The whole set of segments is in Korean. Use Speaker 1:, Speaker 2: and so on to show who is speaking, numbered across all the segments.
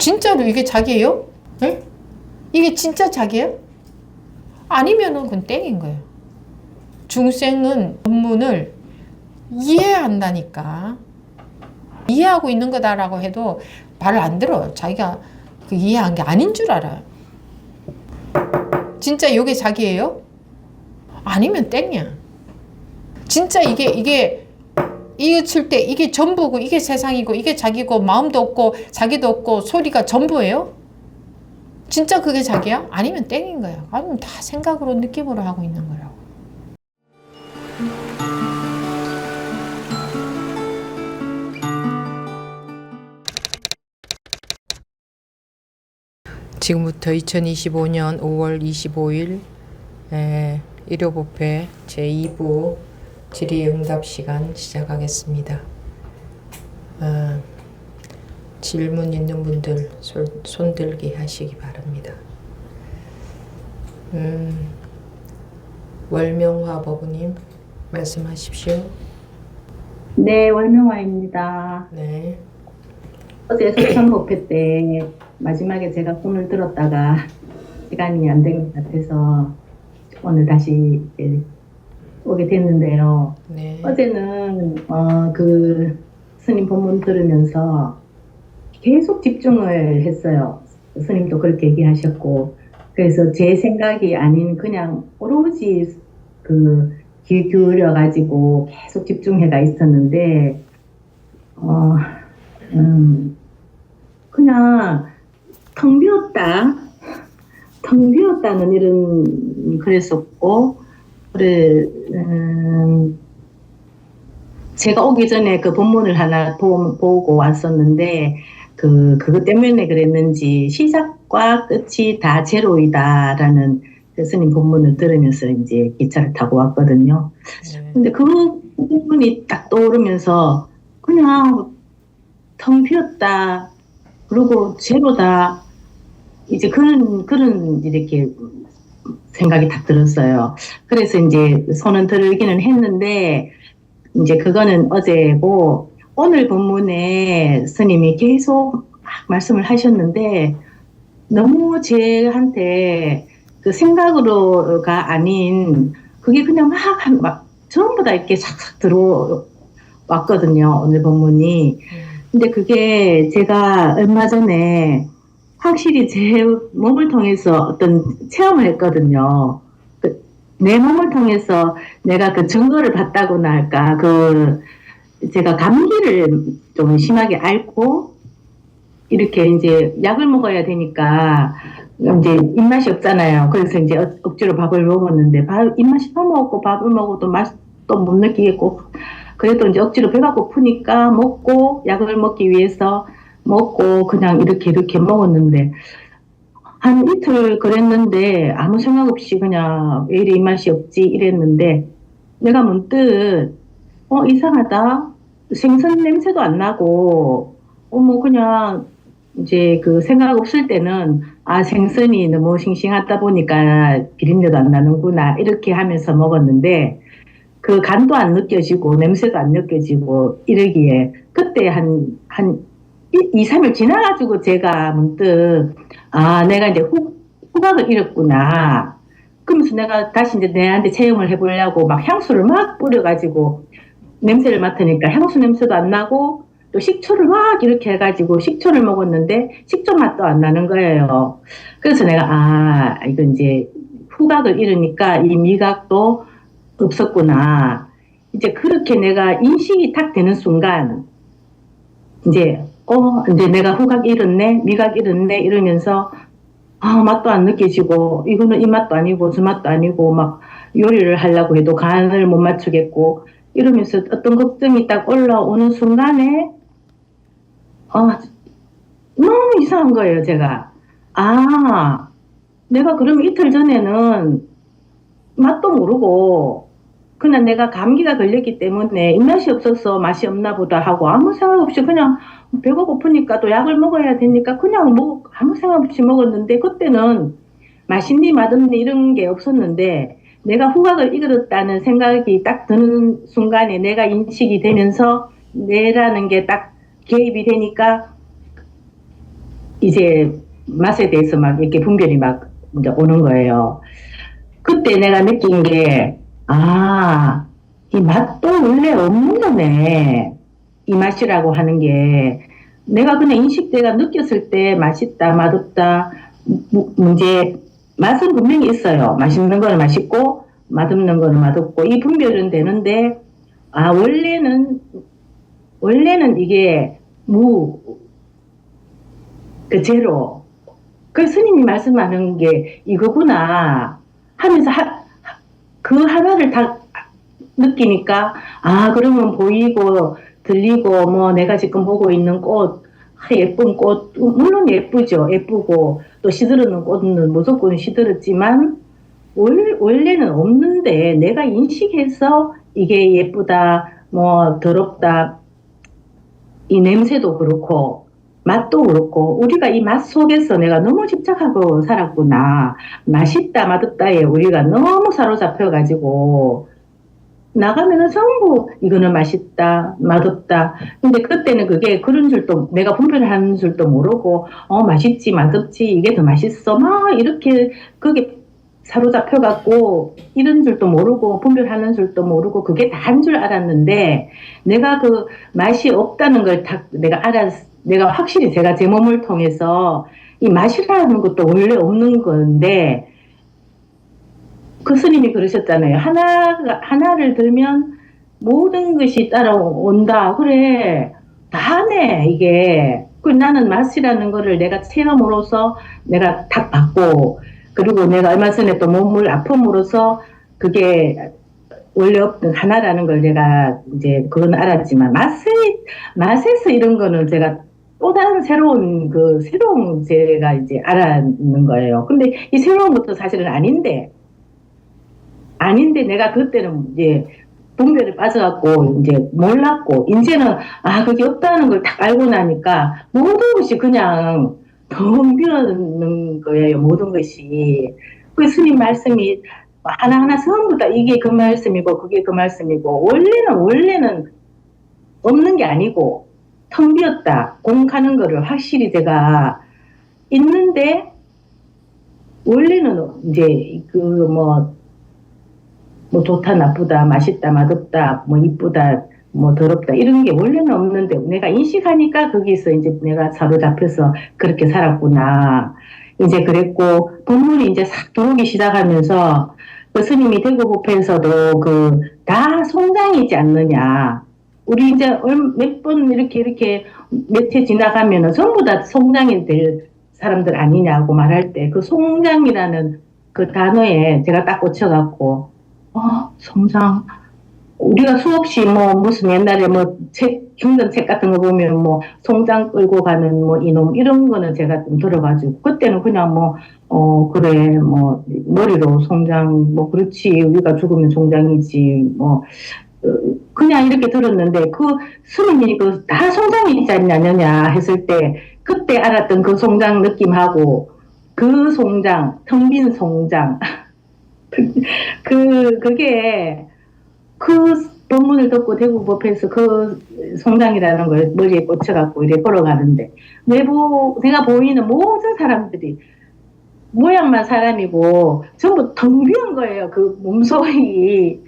Speaker 1: 진짜로 이게 자기예요? 네? 이게 진짜 자기예요? 아니면은 그건 땡인 거예요. 중생은 법문을 이해한다니까. 이해하고 있는 거다라고 해도 말을 안 들어요. 자기가 그 이해한 게 아닌 줄 알아요. 진짜 이게 자기예요? 아니면 땡이야. 진짜 이게 이웃을 때 이게 전부고 이게 세상이고 이게 자기고 마음도 없고 자기도 없고 소리가 전부예요? 진짜 그게 자기야? 아니면 땡인 거야. 아니면 다 생각으로 느낌으로 하고 있는 거라고. 지금부터 2025년 5월 25일 일요법회 제2부 질의응답 시간 시작하겠습니다. 질문 있는 분들 손들기 하시기 바랍니다. 월명화 법우님 말씀하십시오.
Speaker 2: 네, 월명화입니다.
Speaker 1: 네.
Speaker 2: 어제 소천법회 때 마지막에 제가 손을 들었다가 시간이 안 된 것 같아서 오늘 다시 오게 됐는데요.
Speaker 1: 네.
Speaker 2: 어제는 그 스님 법문 들으면서 계속 집중을 했어요. 스님도 그렇게 얘기하셨고, 그래서 제 생각이 아닌 그냥 오로지 그 귀 기울여 가지고 계속 집중해가 있었는데 그냥 텅 비었다는 이런 그랬었고, 그래 제가 오기 전에 그 본문을 하나 보고 왔었는데 그것 때문에 그랬는지 시작과 끝이 다 제로이다라는 그 스님 본문을 들으면서 이제 기차를 타고 왔거든요. 근데 그 부분이 딱 떠오르면서 그냥 텅 비었다. 그리고 제로다. 이제 그런 이렇게 생각이 딱 들었어요. 그래서 이제 손은 들기는 했는데, 이제 그거는 어제고, 오늘 본문에 스님이 계속 막 말씀을 하셨는데, 너무 제한테 그 생각으로가 아닌, 그게 그냥 막 전부 다 이렇게 싹싹 들어왔거든요. 오늘 본문이. 근데 그게 제가 얼마 전에 확실히 제 몸을 통해서 어떤 체험을 했거든요. 내 몸을 통해서 내가 그 증거를 봤다고나 할까, 제가 감기를 좀 심하게 앓고, 이렇게 이제 약을 먹어야 되니까, 이제 입맛이 없잖아요. 그래서 이제 억지로 밥을 먹었는데, 입맛이 너무 없고 밥을 먹어도 맛도 못 느끼겠고, 그래도 이제 억지로 배가 고프니까 먹고, 약을 먹기 위해서 먹고, 그냥 이렇게 먹었는데, 한 이틀 그랬는데 아무 생각 없이 그냥 왜 이리 입맛이 없지 이랬는데, 내가 문득 이상하다, 생선 냄새도 안 나고 뭐 그냥 이제 그 생각 없을 때는 생선이 너무 싱싱하다 보니까 비린내도 안 나는구나 이렇게 하면서 먹었는데, 그 간도 안 느껴지고 냄새도 안 느껴지고 이러기에 그때 한 2, 3일 지나가지고 제가 문득 내가 이제 후각을 잃었구나. 그러면서 내가 다시 이제 내한테 체험을 해보려고 막 향수를 막 뿌려가지고 냄새를 맡으니까 향수 냄새도 안 나고, 또 식초를 막 이렇게 해가지고 식초를 먹었는데 식초 맛도 안 나는 거예요. 그래서 내가 이거 이제 후각을 잃으니까 이 미각도 없었구나. 이제 그렇게 내가 인식이 딱 되는 순간 이제 이제 내가 후각 잃었네, 미각 잃었네 이러면서 맛도 안 느껴지고, 이거는 이 맛도 아니고 저 맛도 아니고, 막 요리를 하려고 해도 간을 못 맞추겠고 이러면서 어떤 걱정이 딱 올라오는 순간에 너무 이상한 거예요. 제가 내가 그러면 이틀 전에는 맛도 모르고 그냥 내가 감기가 걸렸기 때문에 입맛이 없어서 맛이 없나 보다 하고 아무 생각 없이 그냥 배가 고프니까 또 약을 먹어야 되니까 그냥 아무 생각 없이 먹었는데, 그때는 맛있니 맛없니 이런 게 없었는데, 내가 후각을 잃었다는 생각이 딱 드는 순간에 내가 인식이 되면서 뇌라는 게 딱 개입이 되니까 이제 맛에 대해서 막 이렇게 분별이 막 이제 오는 거예요. 그때 내가 느낀 게, 아, 이 맛도 원래 없는 거네. 이 맛이라고 하는 게. 내가 그냥 인식대가 느꼈을 때 맛있다, 맛없다, 이제 맛은 분명히 있어요. 맛있는 거는 맛있고, 맛없는 거는 맛없고, 이 분별은 되는데, 아, 원래는 이게 그 제로. 그 스님이 말씀하는 게 이거구나 하면서 그 하나를 다 느끼니까, 아, 그러면 보이고 들리고 뭐 내가 지금 보고 있는 꽃, 예쁜 꽃, 물론 예쁘죠. 예쁘고 또 시들었는 꽃은 무조건 시들었지만 원래는 없는데 내가 인식해서 이게 예쁘다, 뭐 더럽다, 이 냄새도 그렇고 맛도 그렇고 우리가 이 맛 속에서 내가 너무 집착하고 살았구나. 맛있다 맛없다에 우리가 너무 사로잡혀가지고 나가면은 전부 이거는 맛있다 맛없다. 근데 그때는 그게 그런 줄도 내가 분별하는 줄도 모르고 맛있지 맛없지 이게 더 맛있어 막 이렇게 그게 사로잡혀갖고 이런 줄도 모르고 분별하는 줄도 모르고 그게 다인 줄 알았는데 내가 그 맛이 없다는 걸 다 내가 확실히 제가 제 몸을 통해서 이 맛이라는 것도 원래 없는 건데 그 스님이 그러셨잖아요. 하나를 들면 모든 것이 따라온다. 그래. 다네, 이게. 나는 맛이라는 거를 내가 체험으로서 내가 딱 받고, 그리고 내가 얼마 전에 또 몸을 아픔으로써 그게 원래 없던 하나라는 걸 제가 이제 그건 알았지만, 맛에서 이런 거는 제가 또 다른 새로운 제가 이제 알았는 거예요. 근데 이 새로운 것도 사실은 아닌데 내가 그때는 이제 분별에 빠져갖고 이제 몰랐고 이제는 그게 없다는 걸 딱 알고 나니까 모든 것이 그냥 텅 비었는 거예요. 모든 것이. 그 스님 말씀이 하나하나 전부 다 이게 그 말씀이고 그게 그 말씀이고 원래는 없는 게 아니고 텅 비었다. 공하는 거를 확실히 제가 있는데 원래는 이제 뭐 좋다 나쁘다 맛있다 맛없다 뭐 이쁘다 뭐 더럽다 이런 게 원래는 없는데 내가 인식하니까 거기서 이제 내가 사로잡혀서 그렇게 살았구나 이제 그랬고 본문이 이제 싹 들어오기 시작하면서 그 스님이 대구법회에서도 다 송장이지 않느냐 우리 이제 몇 번 이렇게 몇 회 지나가면은 전부 다 송장이 될 사람들 아니냐고 말할 때 그 송장이라는 그 단어에 제가 딱 꽂혀갖고 성장. 우리가 수없이 무슨 옛날에 힘든 책 같은 거 보면 송장 끌고 가는 이놈, 이런 거는 제가 좀 들어가지고, 그때는 그냥 그래, 머리로 송장, 그렇지, 우리가 죽으면 송장이지, 그냥 이렇게 들었는데, 스님이 다 송장이 있지 않느냐 했을 때, 그때 알았던 그 송장 느낌하고, 그 송장, 텅 빈 송장, 그게 그 본문을 듣고 대구법에서 그 송장이라는 걸 머리에 꽂혀갖고 이래 걸어가는데 내가 보이는 모든 사람들이 모양만 사람이고 전부 텅 비은 거예요. 그 몸속이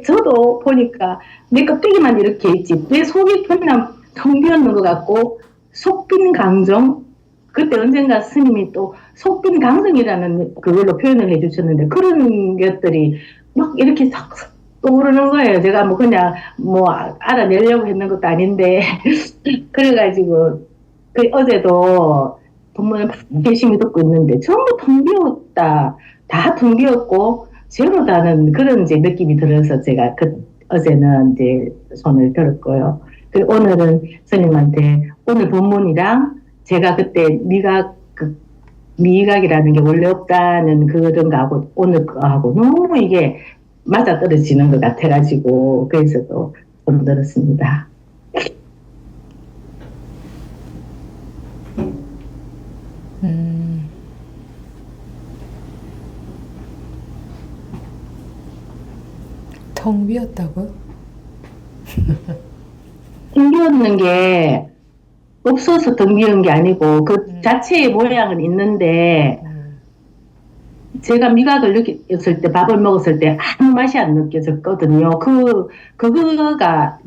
Speaker 2: 저도 보니까 내 껍데기만 이렇게 있지 내 속이 그냥 텅 비었는 것 같고 속빈 강정 그때 언젠가 스님이 또 속빈 강정이라는 그걸로 표현을 해주셨는데 그런 것들이 막 이렇게 싹 떠오르는 거예요. 제가 그냥 알아내려고 했는 것도 아닌데 그래가지고 어제도 본문을 열심히 듣고 있는데 전부 텅 비었다. 다 텅 비었고 제로다는 그런 이제 느낌이 들어서 제가 어제는 이제 손을 들었고요. 그리고 오늘은 스님한테 오늘 본문이랑 제가 그때 미각이라는 게 원래 없다는 그런 거하고 오늘 거하고 너무 이게 맞아떨어지는 것 같아가지고 그래서 또 좀 들었습니다.
Speaker 1: 텅 비었다고?
Speaker 2: 텅 비었는 게 없어서 더 미운 게 아니고 그 자체의 모양은 있는데 제가 미각을 느꼈을 때 밥을 먹었을 때 아무 맛이 안 느껴졌거든요. 그거가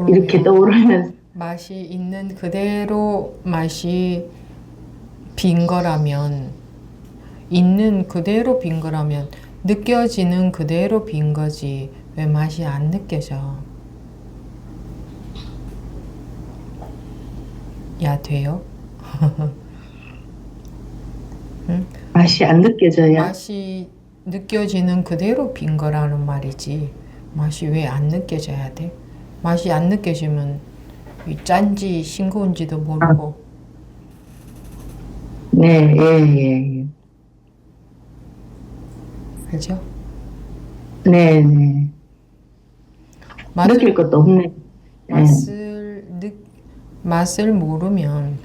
Speaker 2: 이렇게 떠오르는
Speaker 1: 맛이 있는 그대로 맛이 빈 거라면 있는 그대로 빈 거라면 느껴지는 그대로 빈 거지 왜 맛이 안 느껴져? 야 돼요? 응?
Speaker 2: 맛이 안 느껴져요.
Speaker 1: 맛이 느껴지는 그대로 빈 거라는 말이지 맛이 왜 안 느껴져야 돼? 맛이 안 느껴지면 짠지 싱거운지도 모르고
Speaker 2: 네, 예, 예.
Speaker 1: 그죠?
Speaker 2: 네, 네. 느낄 것도 없네.
Speaker 1: 맛을 모르면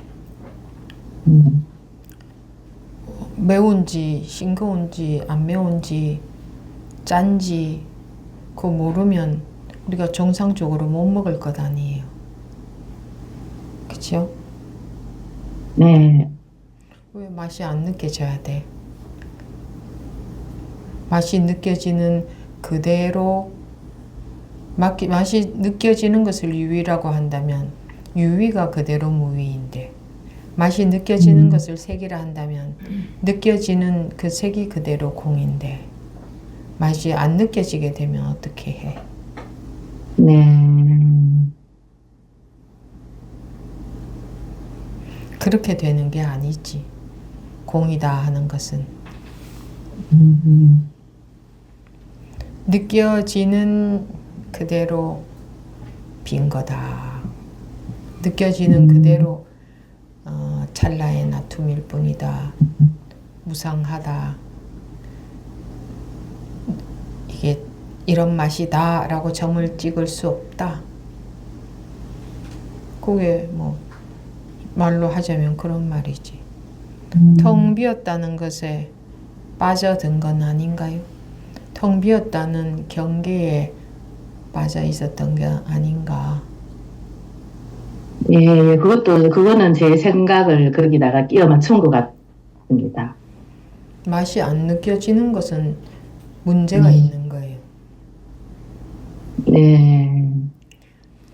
Speaker 1: 매운지 싱거운지 안 매운지 짠지 그거 모르면 우리가 정상적으로 못 먹을 것 아니에요. 그쵸?
Speaker 2: 네.
Speaker 1: 왜 맛이 안 느껴져야 돼? 맛이 느껴지는 그대로 맛이 느껴지는 것을 유의라고 한다면 유의가 그대로 무의인데 맛이 느껴지는 것을 색이라 한다면 느껴지는 그 색이 그대로 공인데 맛이 안 느껴지게 되면 어떻게 해?
Speaker 2: 네.
Speaker 1: 그렇게 되는 게 아니지. 공이다 하는 것은 느껴지는 그대로 빈 거다. 느껴지는 그대로 찰나의 나툼일 뿐이다. 무상하다. 이게 이런 맛이다 라고 점을 찍을 수 없다. 그게 뭐 말로 하자면 그런 말이지. 텅 비었다는 것에 빠져든 건 아닌가요? 텅 비었다는 경계에 빠져 있었던 게 아닌가.
Speaker 2: 예, 그거는 제 생각을 거기다가 끼워 맞춘 것 같습니다.
Speaker 1: 맛이 안 느껴지는 것은 문제가 있는 거예요.
Speaker 2: 네.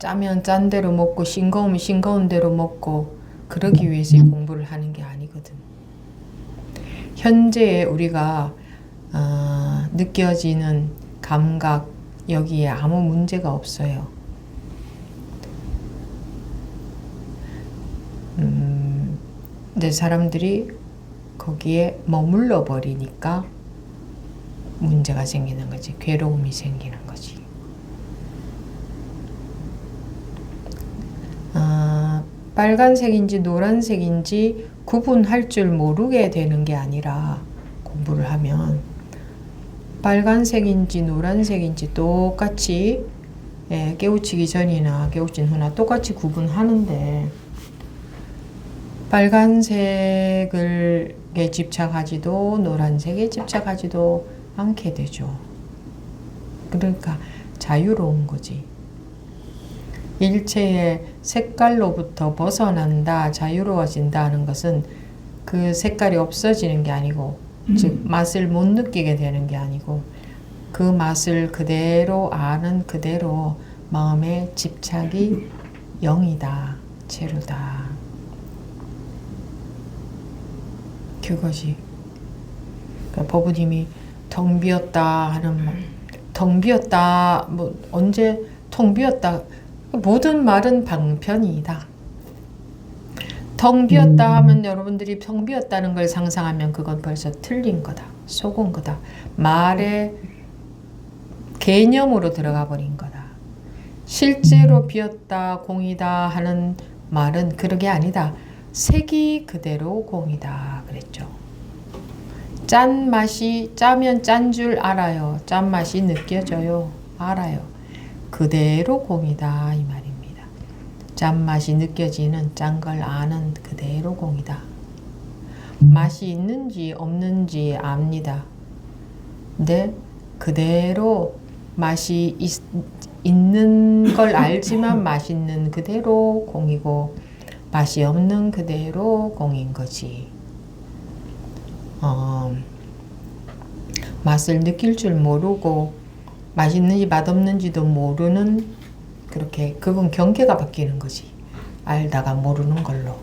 Speaker 1: 짜면 짠 대로 먹고 싱거우면 싱거운 대로 먹고 그러기 위해서 공부를 하는 게 아니거든. 현재에 우리가 느껴지는 감각 여기에 아무 문제가 없어요. 근데 사람들이 거기에 머물러 버리니까 문제가 생기는 거지. 괴로움이 생기는 거지. 빨간색인지 노란색인지 구분할 줄 모르게 되는 게 아니라 공부를 하면 빨간색인지 노란색인지 똑같이 깨우치기 전이나 깨우친 후나 똑같이 구분하는데 빨간색에 집착하지도 노란색에 집착하지도 않게 되죠. 그러니까 자유로운 거지. 일체의 색깔로부터 벗어난다, 자유로워진다 하는 것은 그 색깔이 없어지는 게 아니고 즉 맛을 못 느끼게 되는 게 아니고 그 맛을 그대로 아는 그대로 마음의 집착이 0이다, 제로다. 그것이 그러니까 법부님이 텅 비었다 하는 말, 텅 비었다 뭐 언제 텅 비었다 모든 말은 방편이다. 텅 비었다 하면 여러분들이 텅 비었다는 걸 상상하면 그건 벌써 틀린 거다. 속은 거다. 말의 개념으로 들어가 버린 거다. 실제로 비었다, 공이다 하는 말은 그러게 아니다. 색이 그대로 공이다 그랬죠. 짠맛이 짜면 짠 줄 알아요. 짠맛이 느껴져요. 알아요. 그대로 공이다 이 말입니다. 짠맛이 느껴지는 짠 걸 아는 그대로 공이다. 맛이 있는지 없는지 압니다. 근데 그대로 맛이 있는 걸 알지만 맛있는 그대로 공이고 맛이 없는 그대로 공인 거지. 맛을 느낄 줄 모르고 맛있는지 맛없는지도 모르는, 그렇게 그건 경계가 바뀌는 거지. 알다가 모르는 걸로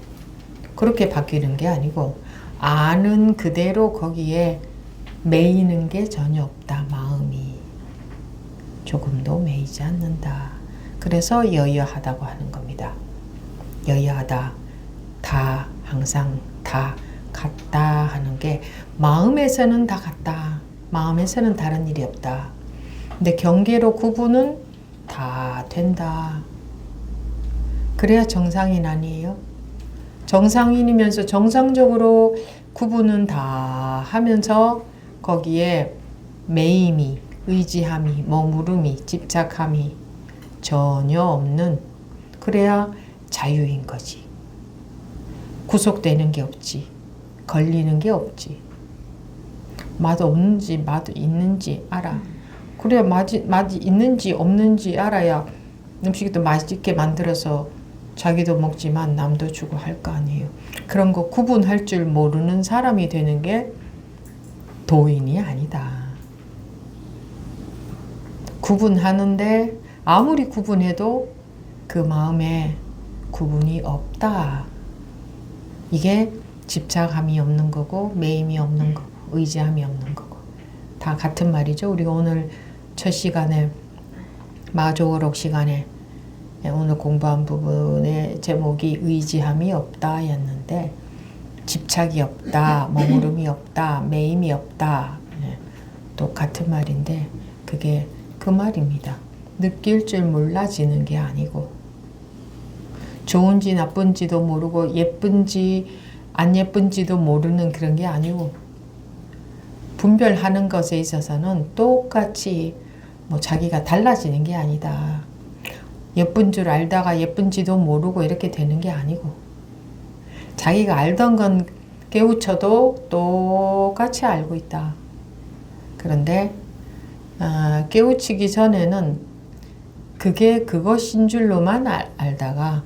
Speaker 1: 그렇게 바뀌는 게 아니고, 아는 그대로 거기에 매이는 게 전혀 없다. 마음이 조금도 매이지 않는다. 그래서 여여하다고 하는 겁니다. 여여하다, 다 항상 다 같다 하는 게, 마음에서는 다 같다. 마음에서는 다른 일이 없다. 근데 경계로 구분은 다 된다. 그래야 정상인 아니에요? 정상인이면서 정상적으로 구분은 다 하면서 거기에 매임이, 의지함이, 머무름이, 집착함이 전혀 없는, 그래야 자유인 거지. 구속되는 게 없지. 걸리는 게 없지. 맛 없는지 맛 있는지 알아. 그래야 맛이 있는지 없는지 알아야 음식이 또 맛있게 만들어서 자기도 먹지만 남도 주고 할 거 아니에요. 그런 거 구분할 줄 모르는 사람이 되는 게 도인이 아니다. 구분하는데 아무리 구분해도 그 마음에 구분이 없다. 이게 집착함이 없는 거고, 매임이 없는 거고, 의지함이 없는 거고, 다 같은 말이죠. 우리가 오늘 첫 시간에, 마조어록 시간에 오늘 공부한 부분의 제목이 의지함이 없다 였는데, 집착이 없다, 머무름이 없다, 매임이 없다, 또 같은 말인데, 그게 그 말입니다. 느낄 줄 몰라지는 게 아니고, 좋은지 나쁜지도 모르고 예쁜지 안 예쁜지도 모르는 그런 게 아니고, 분별하는 것에 있어서는 똑같이 뭐 자기가 달라지는 게 아니다. 예쁜 줄 알다가 예쁜지도 모르고 이렇게 되는 게 아니고, 자기가 알던 건 깨우쳐도 똑같이 알고 있다. 그런데 깨우치기 전에는 그게 그것인 줄로만 알다가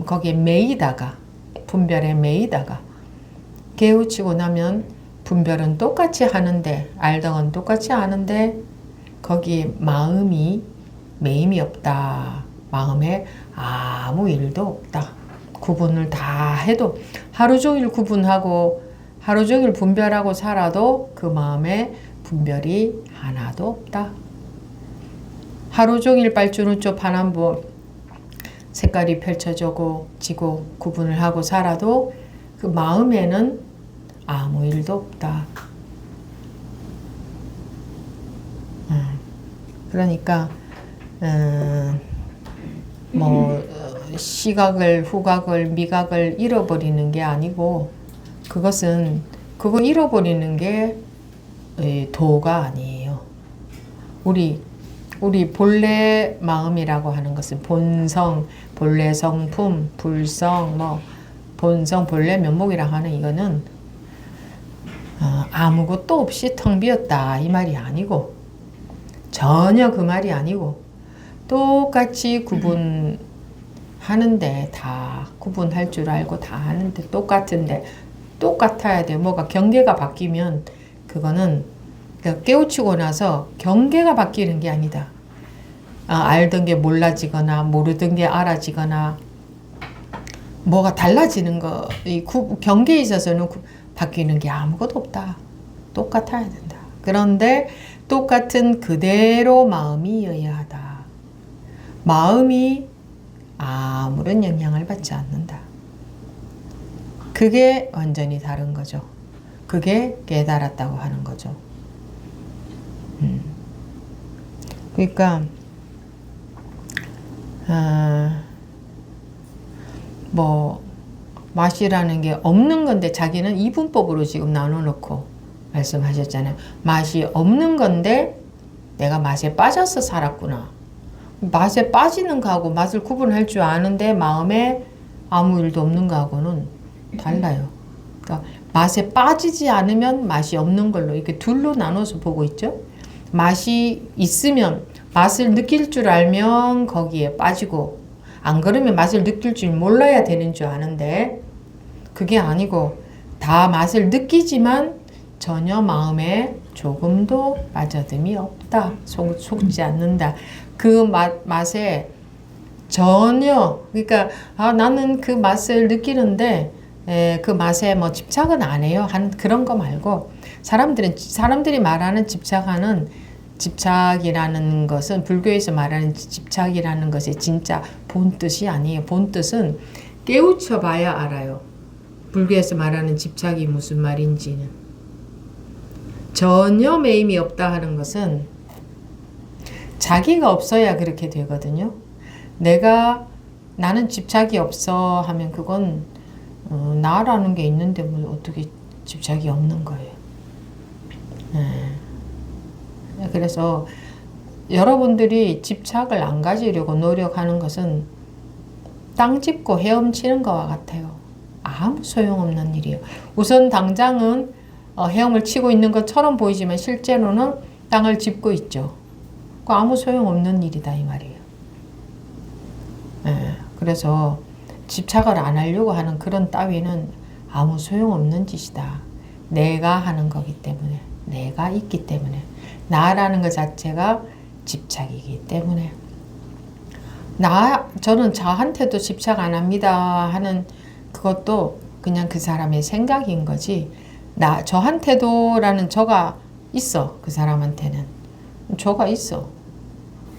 Speaker 1: 거기에 매이다가, 분별에 매이다가, 깨우치고 나면 분별은 똑같이 하는데, 알던 건 똑같이 아는데 거기에 마음이 매임이 없다. 마음에 아무 일도 없다. 구분을 다 해도, 하루 종일 구분하고 하루 종일 분별하고 살아도 그 마음에 분별이 하나도 없다. 하루 종일 빨주노초 파남보 색깔이 펼쳐지고 지고 구분을 하고 살아도 그 마음에는 아무 일도 없다. 그러니까 시각을, 후각을, 미각을 잃어버리는 게 아니고, 그것은 그거 잃어버리는 게 도가 아니에요. 우리 본래 마음이라고 하는 것은 본성, 본래 성품, 불성, 본성, 본래 면목이라고 하는 이거는 아무것도 없이 텅 비었다 이 말이 아니고, 전혀 그 말이 아니고, 똑같이 구분하는데, 다 구분할 줄 알고 다 하는데 똑같은데, 똑같아야 돼. 뭐가 경계가 바뀌면 그거는 깨우치고 나서 경계가 바뀌는 게 아니다. 알던 게 몰라지거나 모르던 게 알아지거나 뭐가 달라지는 거, 이 경계에 있어서는 바뀌는 게 아무것도 없다. 똑같아야 된다. 그런데 똑같은 그대로 마음이 여여하다. 마음이 아무런 영향을 받지 않는다. 그게 완전히 다른 거죠. 그게 깨달았다고 하는 거죠. 그러니까 맛이라는 게 없는 건데, 자기는 이분법으로 지금 나눠놓고 말씀하셨잖아요. 맛이 없는 건데 내가 맛에 빠져서 살았구나. 맛에 빠지는 거하고 맛을 구분할 줄 아는데 마음에 아무 일도 없는 거하고는 달라요. 그러니까 맛에 빠지지 않으면 맛이 없는 걸로 이렇게 둘로 나눠서 보고 있죠. 맛이 있으면 맛을 느낄 줄 알면 거기에 빠지고 안 그러면 맛을 느낄 줄 몰라야 되는 줄 아는데 그게 아니고 다 맛을 느끼지만 전혀 마음에 조금도 빠져듦이 없다. 속지 않는다. 그 맛에 전혀 그러니까 나는 그 맛을 느끼는데 그 맛에 뭐 집착은 안 해요. 한 그런 거 말고 사람들이 말하는 집착이라는 것은 불교에서 말하는 집착이라는 것이 진짜 본 뜻이 아니에요. 본 뜻은 깨우쳐 봐야 알아요. 불교에서 말하는 집착이 무슨 말인지는. 전혀 매임이 없다 하는 것은 자기가 없어야 그렇게 되거든요. 나는 집착이 없어 하면 그건 나라는 게 있는데 뭐 어떻게 집착이 없는 거예요. 그래서 여러분들이 집착을 안 가지려고 노력하는 것은 땅 짚고 헤엄치는 것과 같아요. 아무 소용없는 일이에요. 우선 당장은 헤엄을 치고 있는 것처럼 보이지만 실제로는 땅을 짚고 있죠. 그 아무 소용없는 일이다 이 말이에요. 그래서 집착을 안 하려고 하는 그런 따위는 아무 소용없는 짓이다. 내가 하는 거기 때문에, 내가 있기 때문에, 나라는 것 자체가 집착이기 때문에 저는 저한테도 집착 안 합니다 하는 그것도 그냥 그 사람의 생각인 거지 저한테도 라는 저가 있어. 그 사람한테는 저가 있어.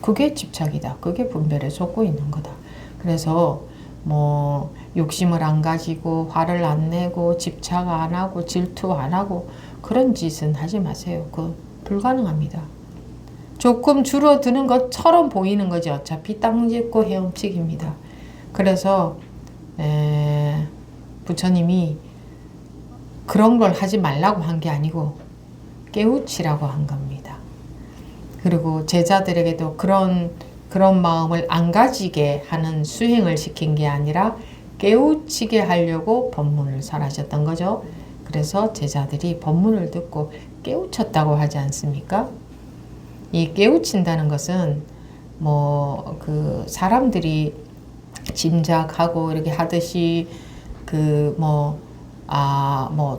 Speaker 1: 그게 집착이다. 그게 분별에 속고 있는 거다. 그래서 뭐 욕심을 안 가지고 화를 안 내고 집착 안 하고 질투 안 하고 그런 짓은 하지 마세요. 그거 불가능합니다. 조금 줄어드는 것처럼 보이는 거지 어차피 땅 짚고 헤엄치기입니다. 그래서 부처님이 그런 걸 하지 말라고 한 게 아니고 깨우치라고 한 겁니다. 그리고 제자들에게도 그런 마음을 안 가지게 하는 수행을 시킨 게 아니라 깨우치게 하려고 법문을 설하셨던 거죠. 그래서 제자들이 법문을 듣고 깨우쳤다고 하지 않습니까? 이 깨우친다는 것은 뭐 그 사람들이 짐작하고 이렇게 하듯이 그 뭐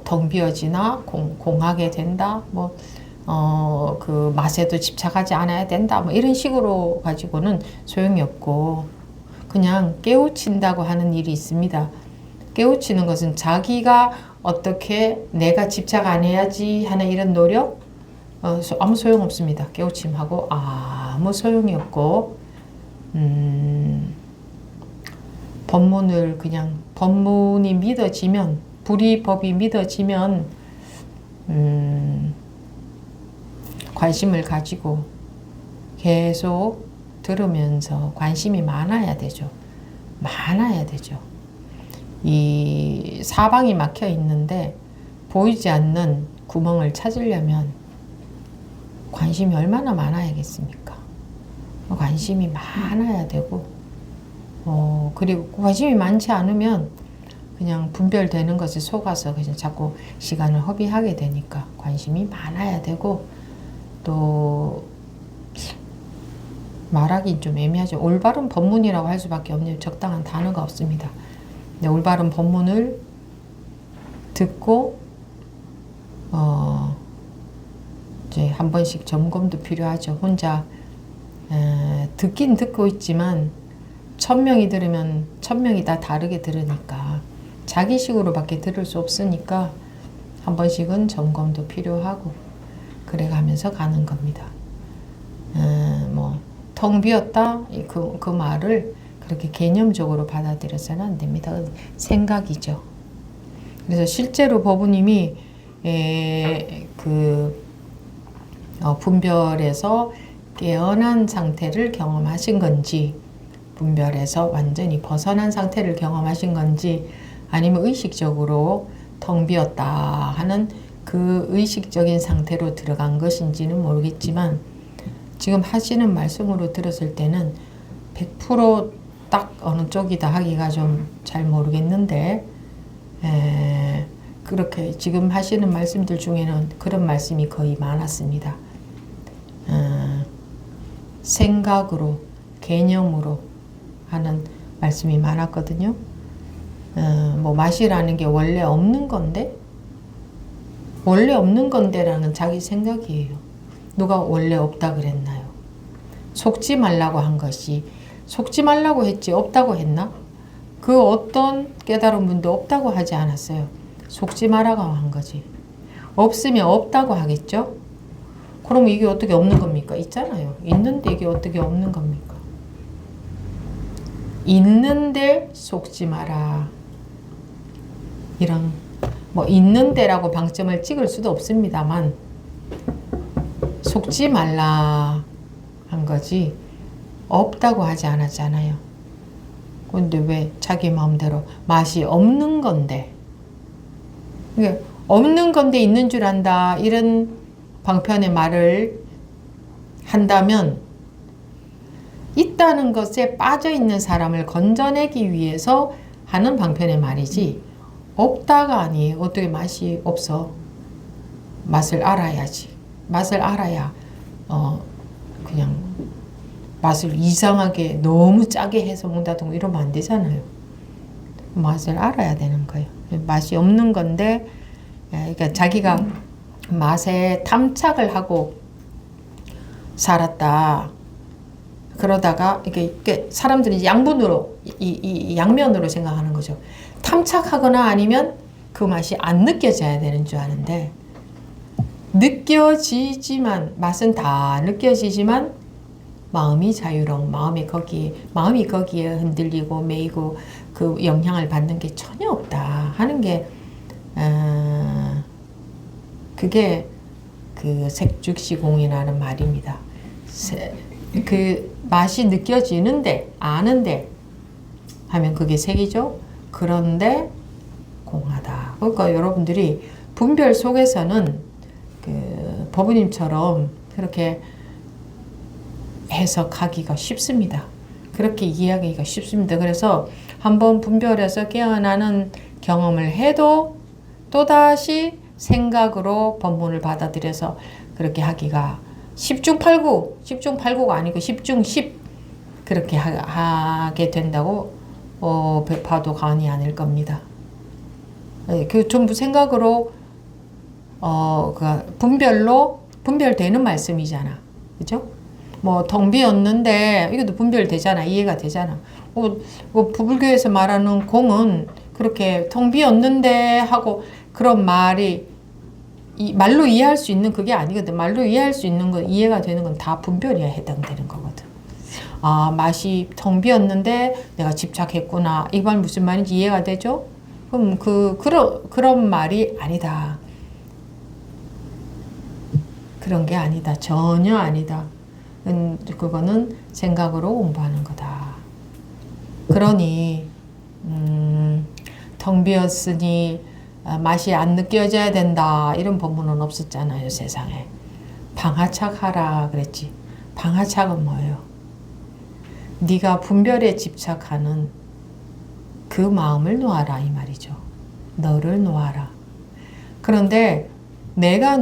Speaker 1: 텅 비어지나 공하게 된다 그 맛에도 집착하지 않아야 된다 뭐 이런 식으로 가지고는 소용이 없고 그냥 깨우친다고 하는 일이 있습니다. 깨우치는 것은 자기가 어떻게 내가 집착 안 해야지 하는 이런 노력 아무 소용 없습니다. 깨우침하고 아무 소용이 없고 법문을 그냥 법문이 믿어지면 불이법이 믿어지면 관심을 가지고 계속 들으면서 관심이 많아야 되죠. 많아야 되죠. 이 사방이 막혀 있는데 보이지 않는 구멍을 찾으려면 관심이 얼마나 많아야겠습니까? 관심이 많아야 되고 그리고 관심이 많지 않으면 그냥 분별되는 것에 속아서 그냥 자꾸 시간을 허비하게 되니까 관심이 많아야 되고 또 말하기 좀 애매하죠. 올바른 법문이라고 할 수밖에 없네요. 적당한 단어가 없습니다. 근데 올바른 법문을 듣고 이제 한 번씩 점검도 필요하죠. 혼자 듣긴 듣고 있지만 1000명이 들으면 1000명이 다 다르게 들으니까 자기식으로밖에 들을 수 없으니까 한 번씩은 점검도 필요하고 그래가면서 가는 겁니다. 텅 비었다 그 말을 그렇게 개념적으로 받아들여서는 안 됩니다. 생각이죠. 그래서 실제로 법우님이 분별에서 깨어난 상태를 경험하신 건지 분별에서 완전히 벗어난 상태를 경험하신 건지 아니면 의식적으로 텅 비었다 하는 그 의식적인 상태로 들어간 것인지는 모르겠지만 지금 하시는 말씀으로 들었을 때는 100% 딱 어느 쪽이다 하기가 좀 잘 모르겠는데 그렇게 지금 하시는 말씀들 중에는 그런 말씀이 거의 많았습니다. 생각으로, 개념으로 하는 말씀이 많았거든요. 뭐 맛이라는 게 원래 없는 건데, 원래 없는 건데라는 자기 생각이에요. 누가 원래 없다 그랬나요? 속지 말라고 한 것이, 속지 말라고 했지 없다고 했나? 그 어떤 깨달은 분도 없다고 하지 않았어요. 속지 말라고 한 거지. 없으면 없다고 하겠죠? 그럼 이게 어떻게 없는 겁니까? 있잖아요. 있는데 이게 어떻게 없는 겁니까? 있는데 속지 마라. 이런 뭐 있는데라고 방점을 찍을 수도 없습니다만 속지 말라 한 거지 없다고 하지 않았잖아요. 근데 왜 자기 마음대로 맛이 없는 건데, 그러니까 없는 건데 있는 줄 안다 이런 방편의 말을 한다면 있다는 것에 빠져있는 사람을 건져내기 위해서 하는 방편의 말이지 없다가 아니에요. 어떻게 맛이 없어? 맛을 알아야지. 맛을 알아야 그냥 맛을 이상하게 너무 짜게 해서 먹는다든가 이러면 안 되잖아요. 맛을 알아야 되는 거예요. 맛이 없는 건데, 그러니까 자기가 맛에 탐착을 하고 살았다. 그러다가 이게 사람들이 양분으로 이 양면으로 생각하는 거죠. 탐착하거나 아니면 그 맛이 안 느껴져야 되는 줄 아는데, 느껴지지만 맛은 다 느껴지지만 마음이 자유로운 마음이 거기에 흔들리고 매이고 그 영향을 받는 게 전혀 없다 하는 게 그게 그 색즉시공이라는 말입니다. 그 맛이 느껴지는데 아는데 하면 그게 색이죠. 그런데 공하다. 그러니까 여러분들이 분별 속에서는 그 법우님처럼 그렇게 해석하기가 쉽습니다. 그렇게 이해하기가 쉽습니다. 그래서 한번 분별해서 깨어나는 경험을 해도 또다시 생각으로 법문을 받아들여서 그렇게 하기가 10중 8구, 10중 8구가 아니고 10중 10 그렇게 하게 된다고 봐도 과언이 아닐 겁니다. 그 전부 생각으로 그 분별되는 말씀이잖아. 그죠? 뭐 텅 비었는데 이것도 분별되잖아. 이해가 되잖아. 불교에서 말하는 공은 그렇게 텅 비었는데 하고 그런 말이 말로 이해할 수 있는 그게 아니거든. 말로 이해할 수 있는 건 이해가 되는 건 다 분별이야 해당되는 거거든. 아, 맛이 텅 비었는데 내가 집착했구나. 이 말 무슨 말인지 이해가 되죠? 그럼 그런 말이 아니다. 그런 게 아니다. 전혀 아니다. 그거는 생각으로 공부하는 거다. 그러니 텅 비었으니 맛이 안 느껴져야 된다 이런 법문은 없었잖아요. 세상에. 방하착하라 그랬지. 방하착은 뭐예요? 네가 분별에 집착하는 그 마음을 놓아라 이 말이죠. 너를 놓아라. 그런데 내가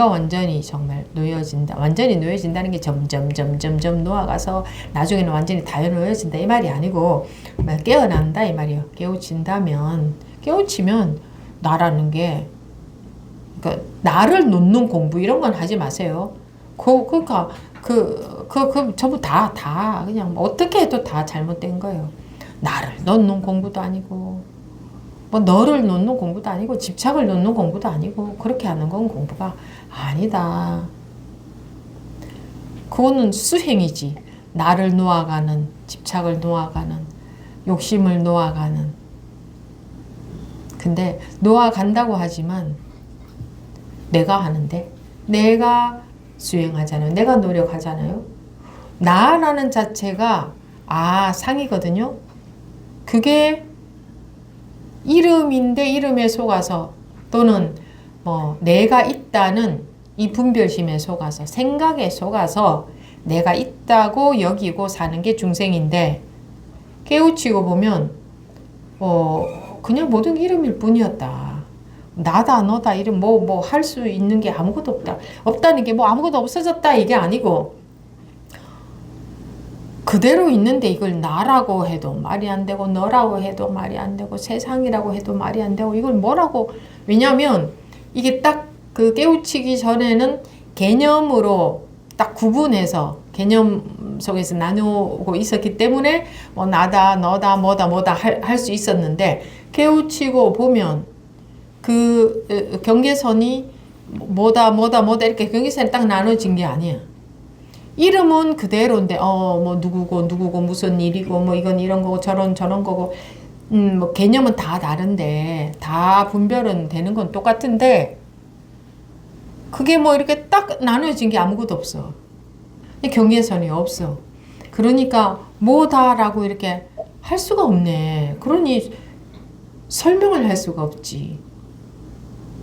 Speaker 1: 완전히 정말 놓여진다. 완전히 놓여진다는 게 점점 놓아가서 나중에는 완전히 다 놓여진다 이 말이 아니고 깨어난다 이 말이에요. 깨우치면 나라는 게 그러니까 나를 놓는 공부 이런 건 하지 마세요. 그러니까 전부 다 그냥 어떻게 해도 다 잘못된 거예요. 나를 놓는 공부도 아니고 뭐 너를 놓는 공부도 아니고 집착을 놓는 공부도 아니고 그렇게 하는 건 공부가 아니다. 그거는 수행이지. 나를 놓아가는, 집착을 놓아가는, 욕심을 놓아가는. 근데 놓아간다고 하지만 내가 하는데 내가 수행하잖아요. 내가 노력하잖아요. 나라는 자체가 상이거든요. 그게 이름인데 이름에 속아서 또는 내가 있다는 이 분별심에 속아서 생각에 속아서 내가 있다고 여기고 사는 게 중생인데 깨우치고 보면 그냥 모든 게 이름일 뿐이었다. 나다 너다 이름 뭐 할 수 있는 게 아무것도 없다. 없다는 게 뭐 아무것도 없어졌다 이게 아니고 그대로 있는데 이걸 나라고 해도 말이 안 되고 너라고 해도 말이 안 되고 세상이라고 해도 말이 안 되고 이걸 뭐라고 왜냐면 이게 딱 그 깨우치기 전에는 개념으로 딱 구분해서 개념 속에서 나누고 있었기 때문에 뭐 나다 너다 뭐다 할 수 있었는데 깨우치고 보면 그 경계선이 뭐다 이렇게 경계선이 딱 나눠진 게 아니야. 이름은 그대로인데 뭐 누구고 무슨 일이고 뭐 이건 이런 거고 저런 거고 뭐 개념은 다 다른데 다 분별은 되는 건 똑같은데 그게 뭐 이렇게 딱 나눠진 게 아무것도 없어. 경계선이 없어. 그러니까 뭐다라고 이렇게 할 수가 없네. 그러니 설명을 할 수가 없지.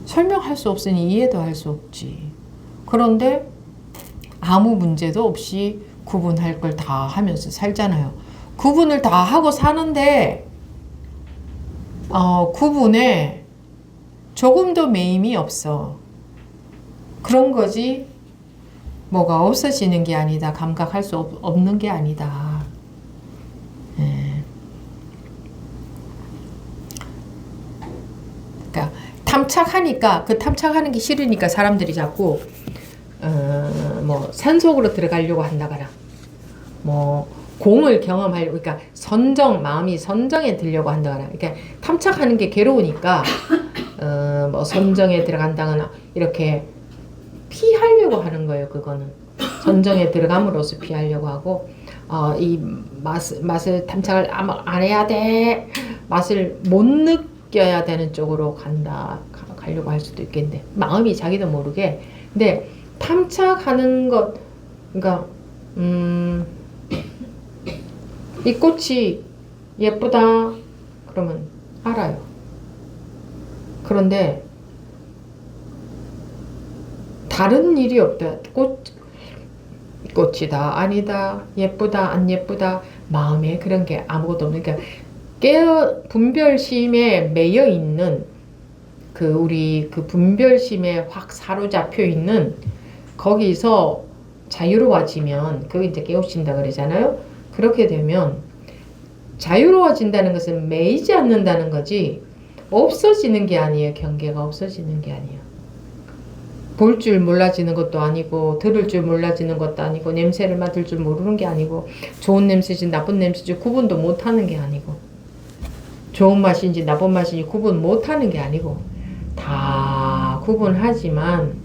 Speaker 1: 설명할 수 없으니 이해도 할 수 없지. 그런데 아무 문제도 없이 구분할 걸 다 하면서 살잖아요. 구분을 다 하고 사는데 구분에 조금도 매임이 없어. 그런 거지 뭐가 없어지는 게 아니다. 감각할 수 없는 게 아니다. 예. 그러니까 탐착하니까 그 탐착하는 게 싫으니까 사람들이 자꾸 뭐 산속으로 들어가려고 한다거나 뭐 공을 경험하려고 그러니까 마음이 선정에 들려고 한다거나 그러니까 탐착하는 게 괴로우니까 뭐 선정에 들어간다거나 이렇게 피하려고 하는 거예요. 그거는 선정에 들어감으로써 피하려고 하고 이 맛을 탐착을 안 해야 돼. 맛을 못 느껴야 되는 쪽으로 가려고 할 수도 있겠는데 마음이 자기도 모르게 근데 탐착하는 것 그러니까 이 꽃이 예쁘다 그러면 알아요. 그런데 다른 일이 없다. 꽃이다 아니다 예쁘다 안 예쁘다 마음에 그런 게 아무것도 없는 그러니까 분별심에 매여 있는 우리 분별심에 확 사로잡혀 있는 거기서 자유로워지면 그게 이제 깨우친다 그러잖아요. 그렇게 되면 자유로워진다는 것은 매이지 않는다는 거지 없어지는 게 아니에요. 경계가 없어지는 게 아니에요. 볼 줄 몰라지는 것도 아니고 들을 줄 몰라지는 것도 아니고 냄새를 맡을 줄 모르는 게 아니고 좋은 냄새인지 나쁜 냄새인지 구분도 못하는 게 아니고 좋은 맛인지 나쁜 맛인지 구분 못하는 게 아니고 다 구분하지만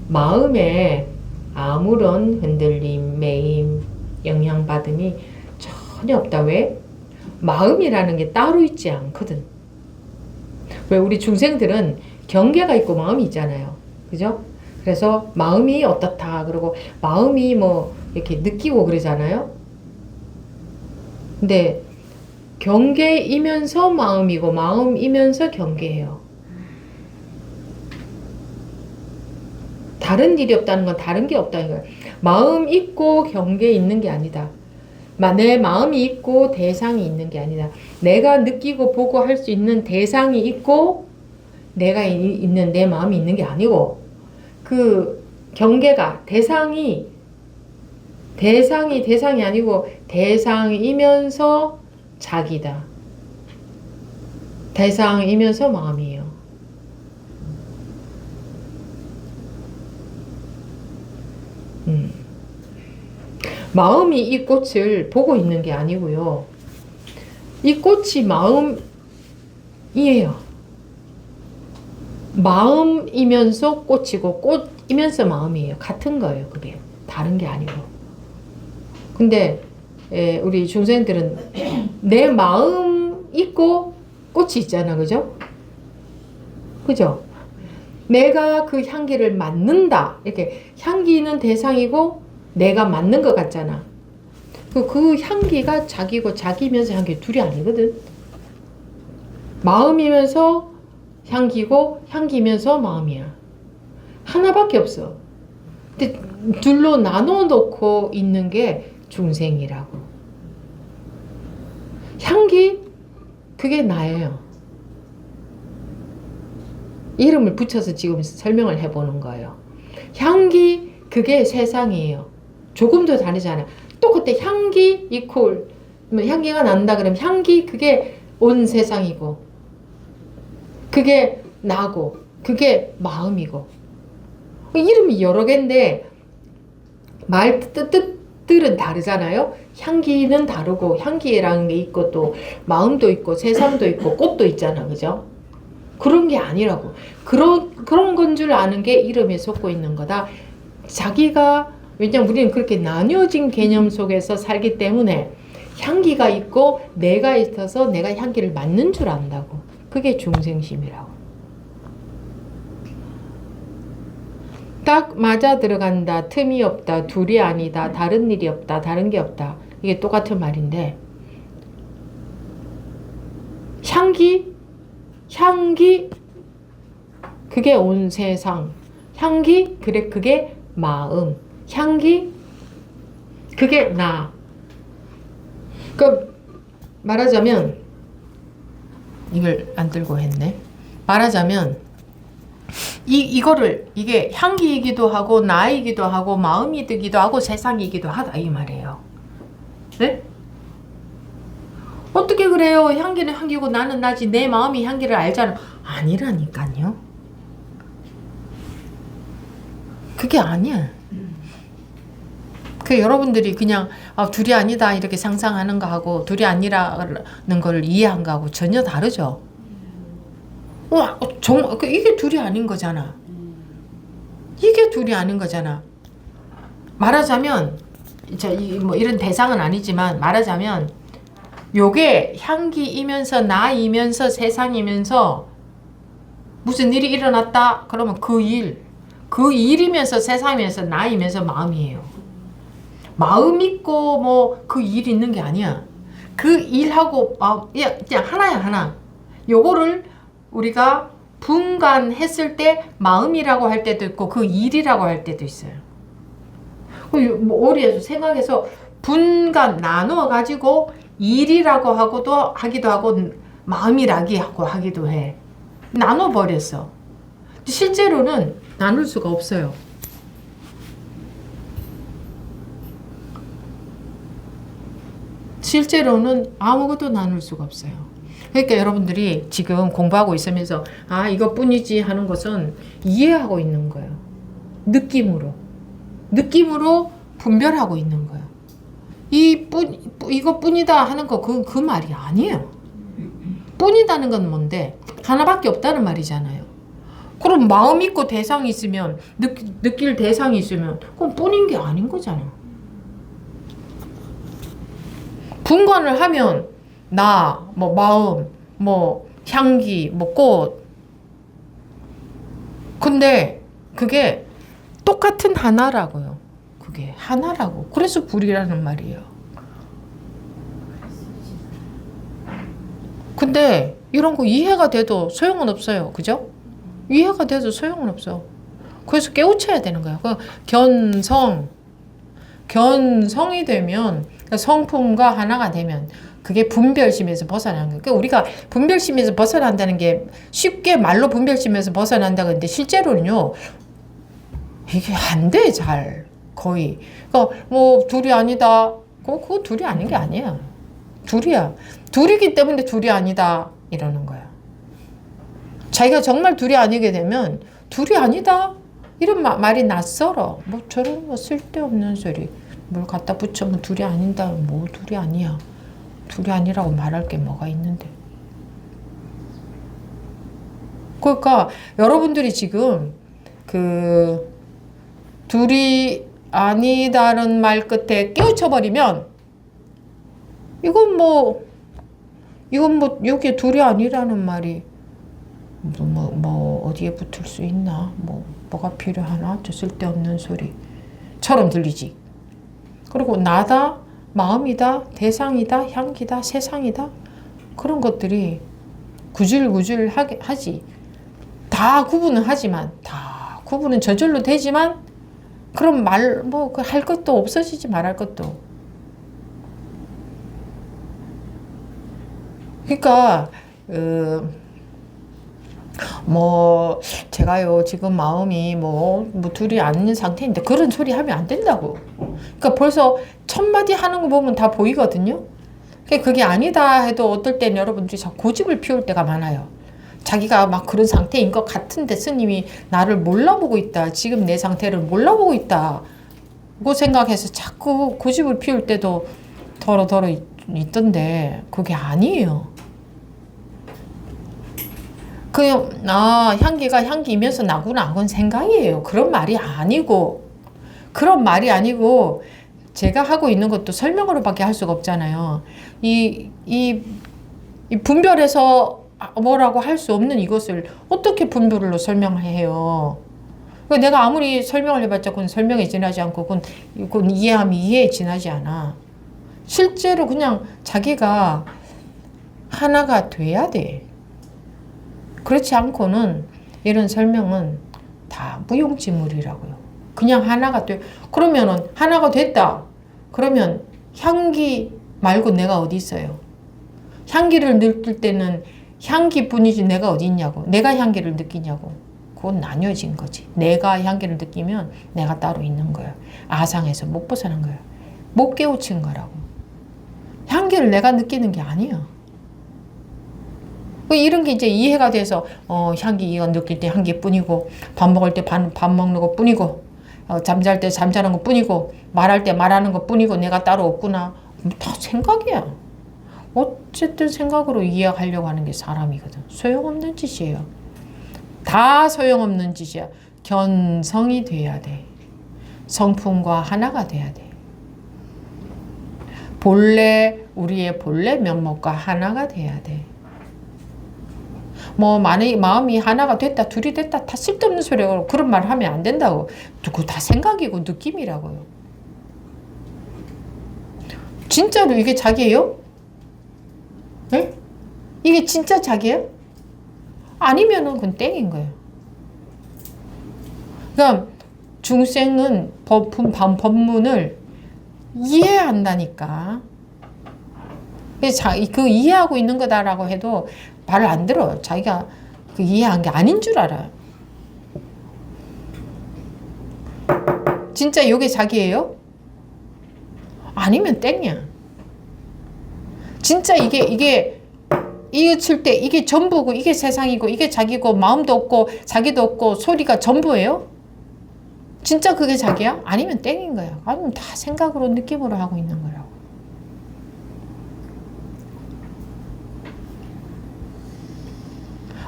Speaker 1: 마음에 아무런 흔들림, 매임, 영향받음이 전혀 없다. 왜? 마음이라는 게 따로 있지 않거든. 왜 우리 중생들은 경계가 있고 마음이 있잖아요. 그죠? 그래서 마음이 어떻다 그러고 마음이 뭐 이렇게 느끼고 그러잖아요. 근데 경계이면서 마음이고 마음이면서 경계예요. 다른 일이 없다는 건 다른 게 없다는 거예요. 마음 있고 경계 있는 게 아니다. 내 마음이 있고 대상이 있는 게 아니다. 내가 느끼고 보고 할 수 있는 대상이 있고 내가 있는 내 마음이 있는 게 아니고 그 경계가 대상이 아니고 대상이면서 자기다. 대상이면서 마음이에요. 마음이 이 꽃을 보고 있는 게 아니고요. 이 꽃이 마음이에요. 마음이면서 꽃이고 꽃이면서 마음이에요. 같은 거예요. 그게 다른 게 아니고. 근데 우리 중생들은 내 마음 있고 꽃이 있잖아. 그죠? 그죠? 내가 그 향기를 맡는다. 이렇게 향기는 대상이고 내가 맡는 것 같잖아. 그 향기가 자기고 자기면서 향기 둘이 아니거든. 마음이면서 향기고 향기면서 마음이야. 하나밖에 없어. 근데 둘로 나눠 놓고 있는 게 중생이라고. 향기 그게 나예요. 이름을 붙여서 지금 설명을 해보는 거예요. 향기 그게 세상이에요. 조금도 다르잖아요. 똑같아. 향기 이퀄 향기가 난다 그러면 향기 그게 온 세상이고 그게 나고 그게 마음이고 이름이 여러 개인데 말 뜻들은 다르잖아요. 향기는 다르고 향기라는 게 있고 또 마음도 있고 세상도 있고 꽃도 있잖아. 그죠? 그런 게 아니라고. 그런 건 줄 아는 게 이름에 속고 있는 거다. 자기가 왜냐면 우리는 그렇게 나뉘어진 개념 속에서 살기 때문에 향기가 있고 내가 있어서 내가 향기를 맡는 줄 안다고. 그게 중생심이라고. 딱 맞아 들어간다. 틈이 없다. 둘이 아니다. 다른 일이 없다. 다른 게 없다. 이게 똑같은 말인데 향기 그게 온 세상. 향기 그래 그게 마음. 향기 그게 나. 그 말하자면 이걸 안 들고 했네. 말하자면 이게 향기이기도 하고 나이기도 하고 마음이기도 하고 세상이기도 하다 이 말이에요. 네? 어떻게 그래요? 향기는 향기고 나는 나지. 내 마음이 향기를 알잖아. 아니라니까요. 그게 아니야. 그 여러분들이 그냥 둘이 아니다 이렇게 상상하는 거하고 둘이 아니라는 걸 이해한 거하고 전혀 다르죠. 이게 둘이 아닌 거잖아. 이게 둘이 아닌 거잖아. 말하자면 뭐 이런 대상은 아니지만 말하자면 요게 향기이면서 나이면서 세상이면서 무슨 일이 일어났다 그러면 그 일이면서 세상이면서 나이면서 마음이에요. 마음 있고 뭐 그 일 있는 게 아니야. 그 일하고 그냥 하나야 하나. 요거를 우리가 분간했을 때 마음이라고 할 때도 있고 그 일이라고 할 때도 있어요. 머리에서 생각해서 분간 나누어 가지고 일이라고 하기도 하고 마음이라고 하기도 해. 나눠 버렸어. 실제로는 나눌 수가 없어요. 실제로는 아무것도 나눌 수가 없어요. 그러니까 여러분들이 지금 공부하고 있으면서 이것뿐이지 하는 것은 이해하고 있는 거예요. 느낌으로 분별하고 있는 거예요. 이것뿐이다 하는 거 그 말이 아니에요. 뿐이다는 건 뭔데? 하나밖에 없다는 말이잖아요. 그럼 마음 있고 대상이 있으면 느낄 대상이 있으면 그건 뿐인 게 아닌 거잖아. 분간을 하면 나, 뭐 마음, 뭐 향기, 뭐 꽃. 근데 그게 똑같은 하나라고요. 그게 하나라고. 그래서 불이라는 말이에요. 근데 이런 거 이해가 돼도 소용은 없어요. 그죠? 이해가 돼도 소용은 없어. 그래서 깨우쳐야 되는 거야. 그 견성이 되면 성품과 하나가 되면 그게 분별심에서 벗어나는 거예요. 그러니까 우리가 분별심에서 벗어난다는 게 쉽게 말로 분별심에서 벗어난다고 하는데 실제로는요. 이게 안 돼, 잘. 거의. 그러니까 뭐 둘이 아니다. 그거 둘이 아닌 게 아니야. 둘이야. 둘이기 때문에 둘이 아니다. 이러는 거야. 자기가 정말 둘이 아니게 되면 둘이 아니다. 이런 말이 낯설어. 뭐 저런 뭐 쓸데없는 소리. 뭘 갖다 붙여면 둘이 아닌다. 뭐 둘이 아니야. 둘이 아니라고 말할 게 뭐가 있는데. 그러니까 여러분들이 지금 둘이 아니다는 말 끝에 깨우쳐버리면 이건 뭐 여기 둘이 아니라는 말이 뭐 어디에 붙을 수 있나? 뭐가 필요하나? 저 쓸데없는 소리처럼 들리지. 그리고 나다, 마음이다, 대상이다, 향기다, 세상이다 그런 것들이 구질구질 하지. 다 구분은 하지만 다 구분은 저절로 되지만 그럼 할 것도 없어지지 말할 것도. 그러니까 제가요 지금 마음이 뭐 둘이 아닌 상태인데 그런 소리 하면 안 된다고. 그러니까 벌써 첫마디 하는 거 보면 다 보이거든요. 그게 아니다 해도 어떨 땐 여러분들이 자꾸 고집을 피울 때가 많아요. 자기가 막 그런 상태인 것 같은데 스님이 나를 몰라보고 있다. 지금 내 상태를 몰라보고 있다. 고 생각해서 자꾸 고집을 피울 때도 더러더러 있던데 그게 아니에요. 그냥 향기가 향기면서 나구나 그건 생각이에요. 그런 말이 아니고 제가 하고 있는 것도 설명으로밖에 할 수가 없잖아요. 이 분별해서 뭐라고 할 수 없는 이것을 어떻게 분별로 설명을 해요. 내가 아무리 설명을 해봤자 그건 설명에 지나지 않고 그건 이해하면 이해에 지나지 않아. 실제로 그냥 자기가 하나가 돼야 돼. 그렇지 않고는 이런 설명은 다 무용지물이라고요. 그냥 하나가 돼. 그러면은 하나가 됐다. 그러면 향기 말고 내가 어디 있어요? 향기를 느낄 때는 향기뿐이지 내가 어디 있냐고. 내가 향기를 느끼냐고. 그건 나뉘어진 거지. 내가 향기를 느끼면 내가 따로 있는 거야. 아상에서 못 벗어난 거야. 못 깨우친 거라고. 향기를 내가 느끼는 게 아니야. 이런 게 이제 이해가 돼서 향기 이거 느낄 때 향기뿐이고 밥 먹을 때 밥 먹는 것뿐이고 잠잘 때 잠자는 것뿐이고 말할 때 말하는 것뿐이고 내가 따로 없구나. 다 생각이야. 어쨌든 생각으로 이해하려고 하는 게 사람이거든. 소용없는 짓이에요. 다 소용없는 짓이야. 견성이 돼야 돼. 성품과 하나가 돼야 돼. 우리의 본래 면목과 하나가 돼야 돼. 마음이 하나가 됐다, 둘이 됐다, 다 쓸데없는 소리고 그런 말 하면 안 된다고. 그거 다 생각이고 느낌이라고요. 진짜로 이게 자기예요? 네? 이게 진짜 자기예요? 아니면은 그건 땡인 거예요. 그러니까 중생은 법문을 이해한다니까. 그 이해하고 있는 거다라고 해도 말을 안 들어요. 자기가 그 이해한 게 아닌 줄 알아요. 진짜 이게 자기예요? 아니면 땡이야. 진짜 이게 이웃을 때 이게 전부고 이게 세상이고 이게 자기고 마음도 없고 자기도 없고 소리가 전부예요? 진짜 그게 자기야? 아니면 땡인 거야. 아니면 다 생각으로 느낌으로 하고 있는 거라고.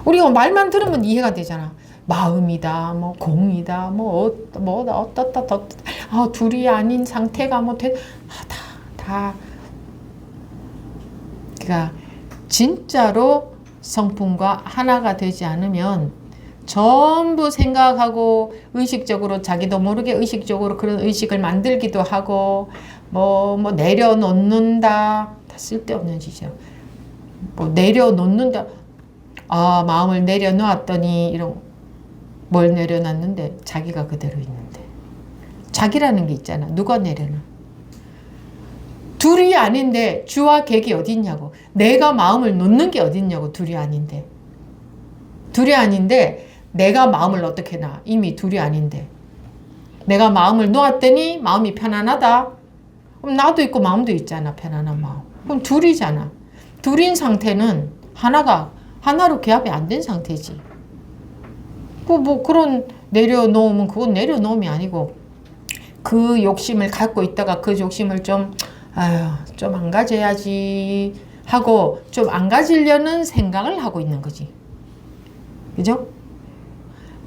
Speaker 1: 우리가 말만 들으면 이해가 되잖아. 마음이다, 공이다, 어떻다, 둘이 아닌 상태가 다. 그러니까 진짜로 성품과 하나가 되지 않으면 전부 생각하고 의식적으로 자기도 모르게 의식적으로 그런 의식을 만들기도 하고 내려놓는다. 다 쓸데없는 짓이야. 내려놓는다. 마음을 내려놓았더니 뭘 내려놨는데 자기가 그대로 있는데. 자기라는 게 있잖아. 누가 내려놔? 둘이 아닌데 주와 객이 어디 있냐고. 내가 마음을 놓는 게 어디 있냐고. 둘이 아닌데 내가 마음을 어떻게 놔? 이미 둘이 아닌데. 내가 마음을 놓았더니 마음이 편안하다. 그럼 나도 있고 마음도 있잖아. 편안한 마음. 그럼 둘이잖아. 둘인 상태는 하나로 개합이 안 된 상태지. 그런 내려놓으면 그건 내려놓음이 아니고 그 욕심을 갖고 있다가 그 욕심을 좀 안 가져야지 하고 좀 안 가지려는 생각을 하고 있는 거지. 그죠?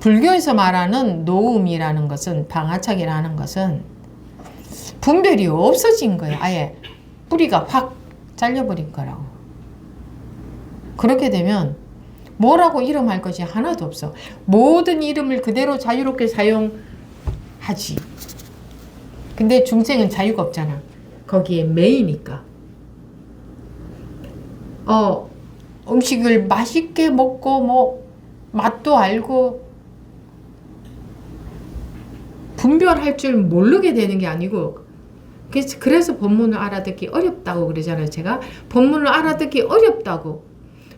Speaker 1: 불교에서 말하는 노음이라는 것은, 방아착이라는 것은 분별이 없어진 거예요. 아예 뿌리가 확 잘려버린 거라고. 그렇게 되면 뭐라고 이름할 것이 하나도 없어. 모든 이름을 그대로 자유롭게 사용하지. 근데 중생은 자유가 없잖아. 거기에 매이니까. 음식을 맛있게 먹고 맛도 알고 분별할 줄 모르게 되는 게 아니고, 그래서 법문을 알아듣기 어렵다고 그러잖아요. 제가 법문을 알아듣기 어렵다고.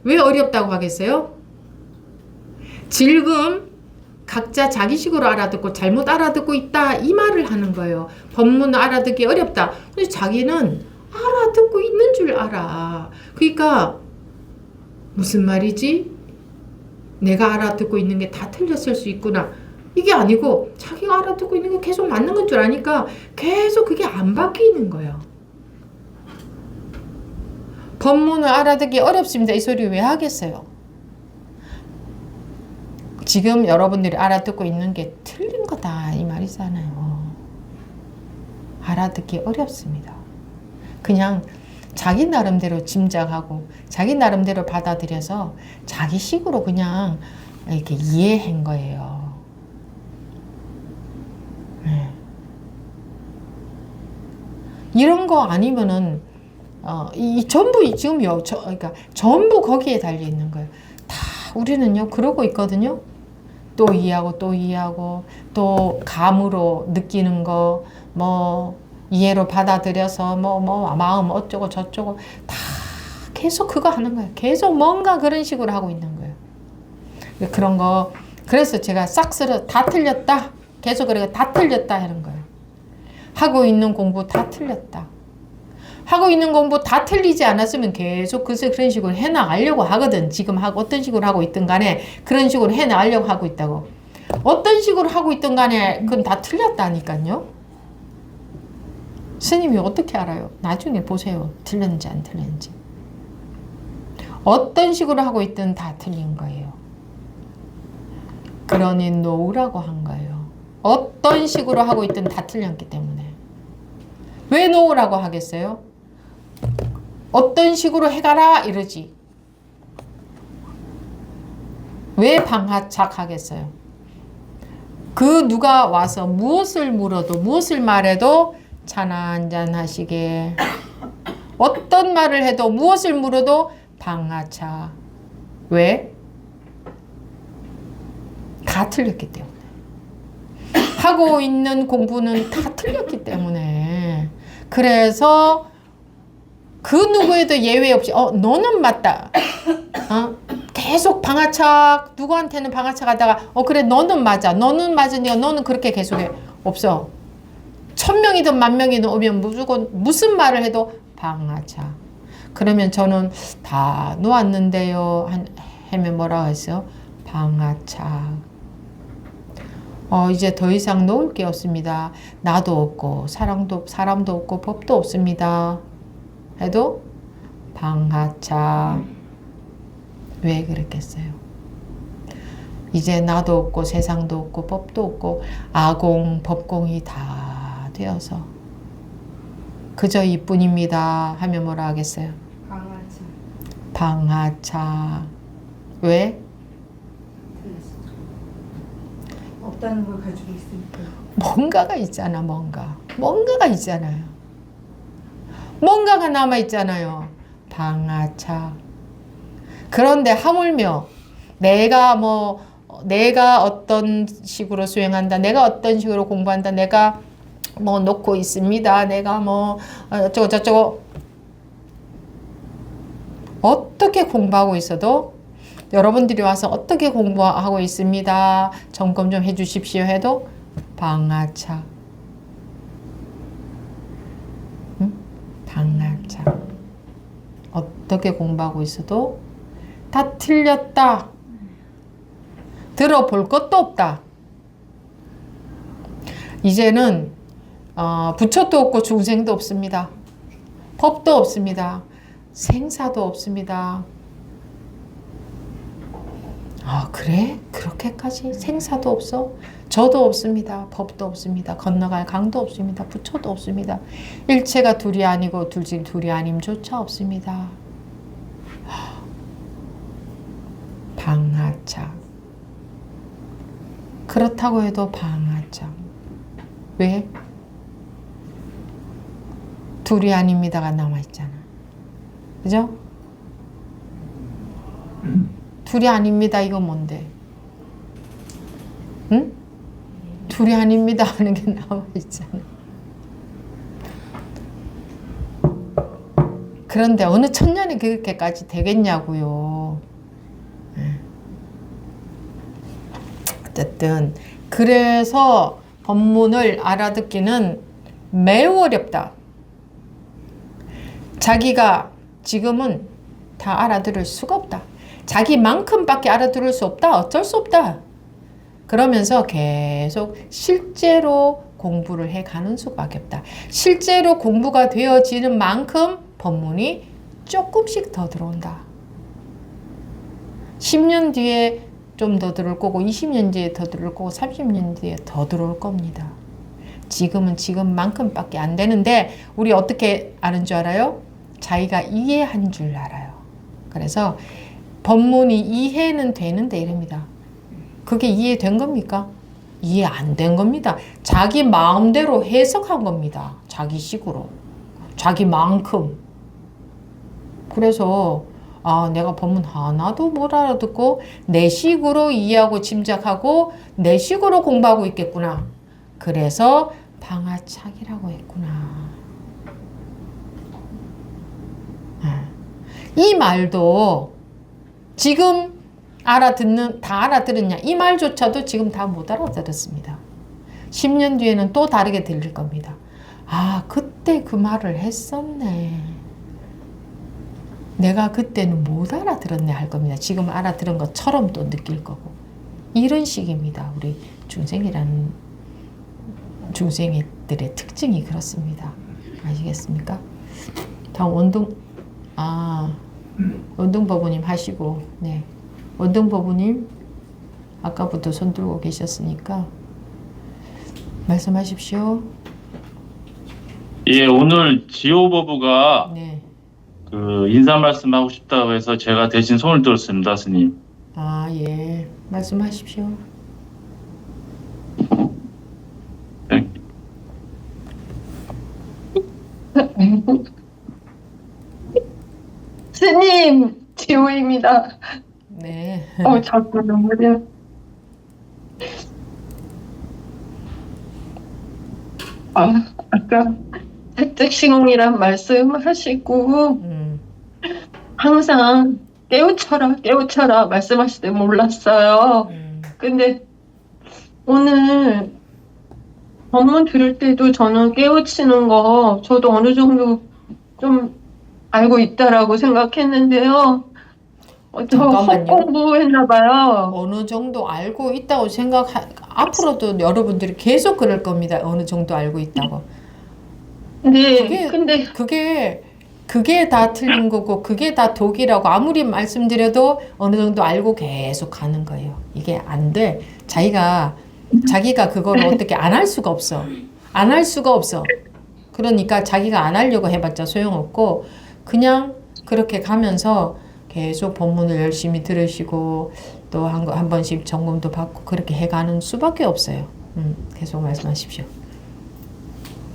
Speaker 1: 왜 어렵다고 하겠어요? 질금 각자 자기식으로 알아듣고 잘못 알아듣고 있다 이 말을 하는 거예요. 법문을 알아듣기 어렵다. 근데 자기는 알아듣고 있는 줄 알아. 그러니까 무슨 말이지? 내가 알아듣고 있는 게 다 틀렸을 수 있구나. 이게 아니고 자기가 알아듣고 있는 게 계속 맞는 건 줄 아니까 계속 그게 안 바뀌는 거예요. 법문을 알아듣기 어렵습니다. 이 소리 왜 하겠어요? 지금 여러분들이 알아듣고 있는 게 틀린 거다 이 말이잖아요. 알아듣기 어렵습니다. 그냥 자기 나름대로 짐작하고 자기 나름대로 받아들여서 자기 식으로 그냥 이렇게 이해한 거예요. 네. 이런 거 아니면은 이 전부 지금요, 그러니까 전부 거기에 달려 있는 거예요. 다 우리는요 그러고 있거든요. 또 이해하고 또 이해하고 또 감으로 느끼는 거 뭐 이해로 받아들여서 뭐 마음 어쩌고 저쩌고 다 계속 그거 하는 거예요. 계속 뭔가 그런 식으로 하고 있는 거예요. 그런 거 그래서 제가 싹 쓸어 다 틀렸다. 계속 그래 다 틀렸다 하는 거예요. 하고 있는 공부 다 틀렸다. 하고 있는 공부 다 틀리지 않았으면 계속 그런 식으로 해나가려고 하거든. 지금 하고 어떤 식으로 하고 있든 간에 그런 식으로 해나가려고 하고 있다고. 어떤 식으로 하고 있든 간에 그건 다 틀렸다니까요. 스님이 어떻게 알아요? 나중에 보세요. 틀렸는지 안 틀렸는지. 어떤 식으로 하고 있든 다 틀린 거예요. 그러니 놓으라고 한 거예요. 어떤 식으로 하고 있든 다 틀렸기 때문에. 왜 놓으라고 하겠어요? 어떤 식으로 해가라 이러지. 왜 방하착 하겠어요? 그 누가 와서 무엇을 물어도 무엇을 말해도 차나 한잔 하시게. 어떤 말을 해도 무엇을 물어도 방하차. 왜? 다 틀렸기 때문에. 하고 있는 공부는 다 틀렸기 때문에. 그래서 그 누구에도 예외 없이 너는 맞다. 계속 방아착 누구한테는 방아착 하다가 그래 너는 맞아. 너는 맞으니까 너는 그렇게 계속해. 없어. 1000명이든 10,000명이든 오면 무조건 무슨 말을 해도 방아착. 그러면 저는 다 놓았는데요. 하면 뭐라고 했어요? 방아착. 이제 더 이상 놓을 게 없습니다. 나도 없고 사람도 없고 법도 없습니다. 해도 방하차. 왜 그랬겠어요? 이제 나도 없고 세상도 없고 법도 없고 아공 법공이 다 되어서 그저 이뿐입니다 하면 뭐라 하겠어요?
Speaker 3: 방아차.
Speaker 1: 방하차. 왜?
Speaker 3: 없다는 걸 가지고 있으니까.
Speaker 1: 뭔가가 있잖아. 뭔가가 있잖아요. 뭔가가 남아있잖아요. 방아차. 그런데 하물며 내가 어떤 식으로 수행한다. 내가 어떤 식으로 공부한다. 내가 놓고 있습니다. 내가 어쩌고 저쩌고. 어떻게 공부하고 있어도 여러분들이 와서 어떻게 공부하고 있습니다. 점검 좀 해주십시오 해도 방아차. 방아차. 어떻게 공부하고 있어도 다 틀렸다. 들어볼 것도 없다. 이제는 부처도 없고 중생도 없습니다. 법도 없습니다. 생사도 없습니다. 그래? 그렇게까지 생사도 없어? 저도 없습니다. 법도 없습니다. 건너갈 강도 없습니다. 부처도 없습니다. 일체가 둘이 아니고 둘이 아님조차 없습니다. 방하차. 그렇다고 해도 방하차. 왜? 둘이 아닙니다가 남아있잖아. 그죠? 둘이 아닙니다. 이거 뭔데? 응? 둘이 아닙니다 하는 게 남아있잖아. 그런데 어느 천년이 그렇게까지 되겠냐고요. 어쨌든 그래서 법문을 알아듣기는 매우 어렵다. 자기가 지금은 다 알아들을 수가 없다. 자기만큼밖에 알아들을 수 없다. 어쩔 수 없다. 그러면서 계속 실제로 공부를 해가는 수밖에 없다. 실제로 공부가 되어지는 만큼 법문이 조금씩 더 들어온다. 10년 뒤에 좀 더 들어올 거고 20년 뒤에 더 들어올 거고 30년 뒤에 더 들어올 겁니다. 지금은 지금만큼밖에 안 되는데 우리 어떻게 아는 줄 알아요? 자기가 이해한 줄 알아요. 그래서 법문이 이해는 되는데 이럽니다. 그게 이해된 겁니까? 이해 안 된 겁니다. 자기 마음대로 해석한 겁니다. 자기 식으로. 자기만큼. 그래서 내가 법문 하나도 못 알아듣고 내 식으로 이해하고 짐작하고 내 식으로 공부하고 있겠구나. 그래서 방아착이라고 했구나. 이 말도 지금 다 알아들었냐? 이 말조차도 지금 다 못 알아들었습니다. 10년 뒤에는 또 다르게 들릴 겁니다. 그때 그 말을 했었네. 내가 그때는 못 알아들었네 할 겁니다. 지금 알아들은 것처럼 또 느낄 거고. 이런 식입니다. 우리 중생이들의 특징이 그렇습니다. 아시겠습니까? 다음 원등법부님 하시고, 네. 원등법부님, 아까부터 손 들고 계셨으니까, 말씀하십시오.
Speaker 4: 예, 오늘 지호법부가
Speaker 1: 네.
Speaker 4: 그 인사 말씀하고 싶다고 해서 제가 대신 손을 들었습니다, 스님.
Speaker 1: 예. 말씀하십시오.
Speaker 4: 네.
Speaker 5: 스님, 지호입니다.
Speaker 1: 네.
Speaker 5: 자꾸 눈물이. 아까 색즉시공이란 말씀하시고 항상 깨우쳐라 말씀하실 때 몰랐어요. 근데 오늘 법문 들을 때도 저는 깨우치는 거 저도 어느 정도 좀 알고 있다라고 생각했는데요. 저
Speaker 1: 잠깐만요.
Speaker 5: 헛공부했나 봐요.
Speaker 1: 어느 정도 알고 있다고 앞으로도 여러분들이 계속 그럴 겁니다. 어느 정도 알고 있다고.
Speaker 5: 네, 근데
Speaker 1: 그게 다 틀린 거고, 그게 다 독이라고 아무리 말씀드려도 어느 정도 알고 계속 가는 거예요. 이게 안 돼. 자기가 그걸 어떻게 안 할 수가 없어. 안 할 수가 없어. 그러니까 자기가 안 하려고 해봤자 소용없고, 그냥 그렇게 가면서 계속 법문을 열심히 들으시고, 또 한 번씩 점검도 받고, 그렇게 해가는 수밖에 없어요. 계속 말씀하십시오.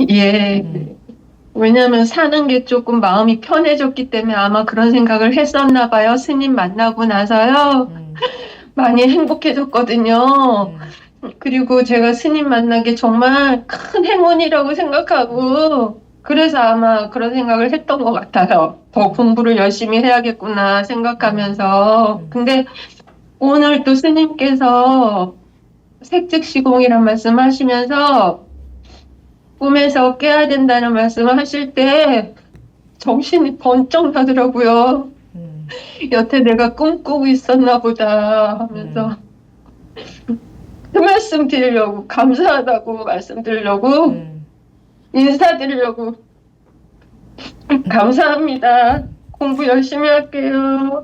Speaker 5: 예. 왜냐면 사는 게 조금 마음이 편해졌기 때문에 아마 그런 생각을 했었나 봐요. 스님 만나고 나서요. 많이 행복해졌거든요. 그리고 제가 스님 만난 게 정말 큰 행운이라고 생각하고 그래서 아마 그런 생각을 했던 것 같아요. 더 공부를 열심히 해야겠구나 생각하면서. 근데 오늘 또 스님께서 색즉시공이란 말씀하시면서 꿈에서 깨야 된다는 말씀을 하실 때 정신이 번쩍 나더라고요. 여태 내가 꿈꾸고 있었나 보다 하면서 그 말씀 드리려고 감사하다고 말씀드리려고 인사드리려고 감사합니다. 공부 열심히 할게요.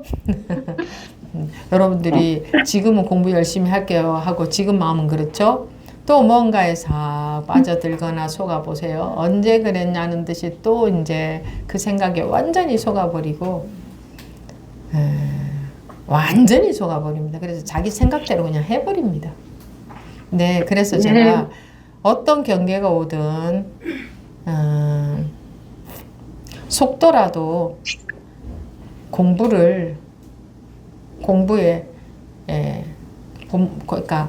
Speaker 1: 여러분들이 지금은 공부 열심히 할게요 하고 지금 마음은 그렇죠? 또 뭔가에 싹 빠져들거나 속아보세요. 언제 그랬냐는 듯이 또 이제 그 생각에 완전히 속아버리고 완전히 속아버립니다. 그래서 자기 생각대로 그냥 해버립니다. 네, 그래서 제가 어떤 경계가 오든 속더라도 공부에 그러니까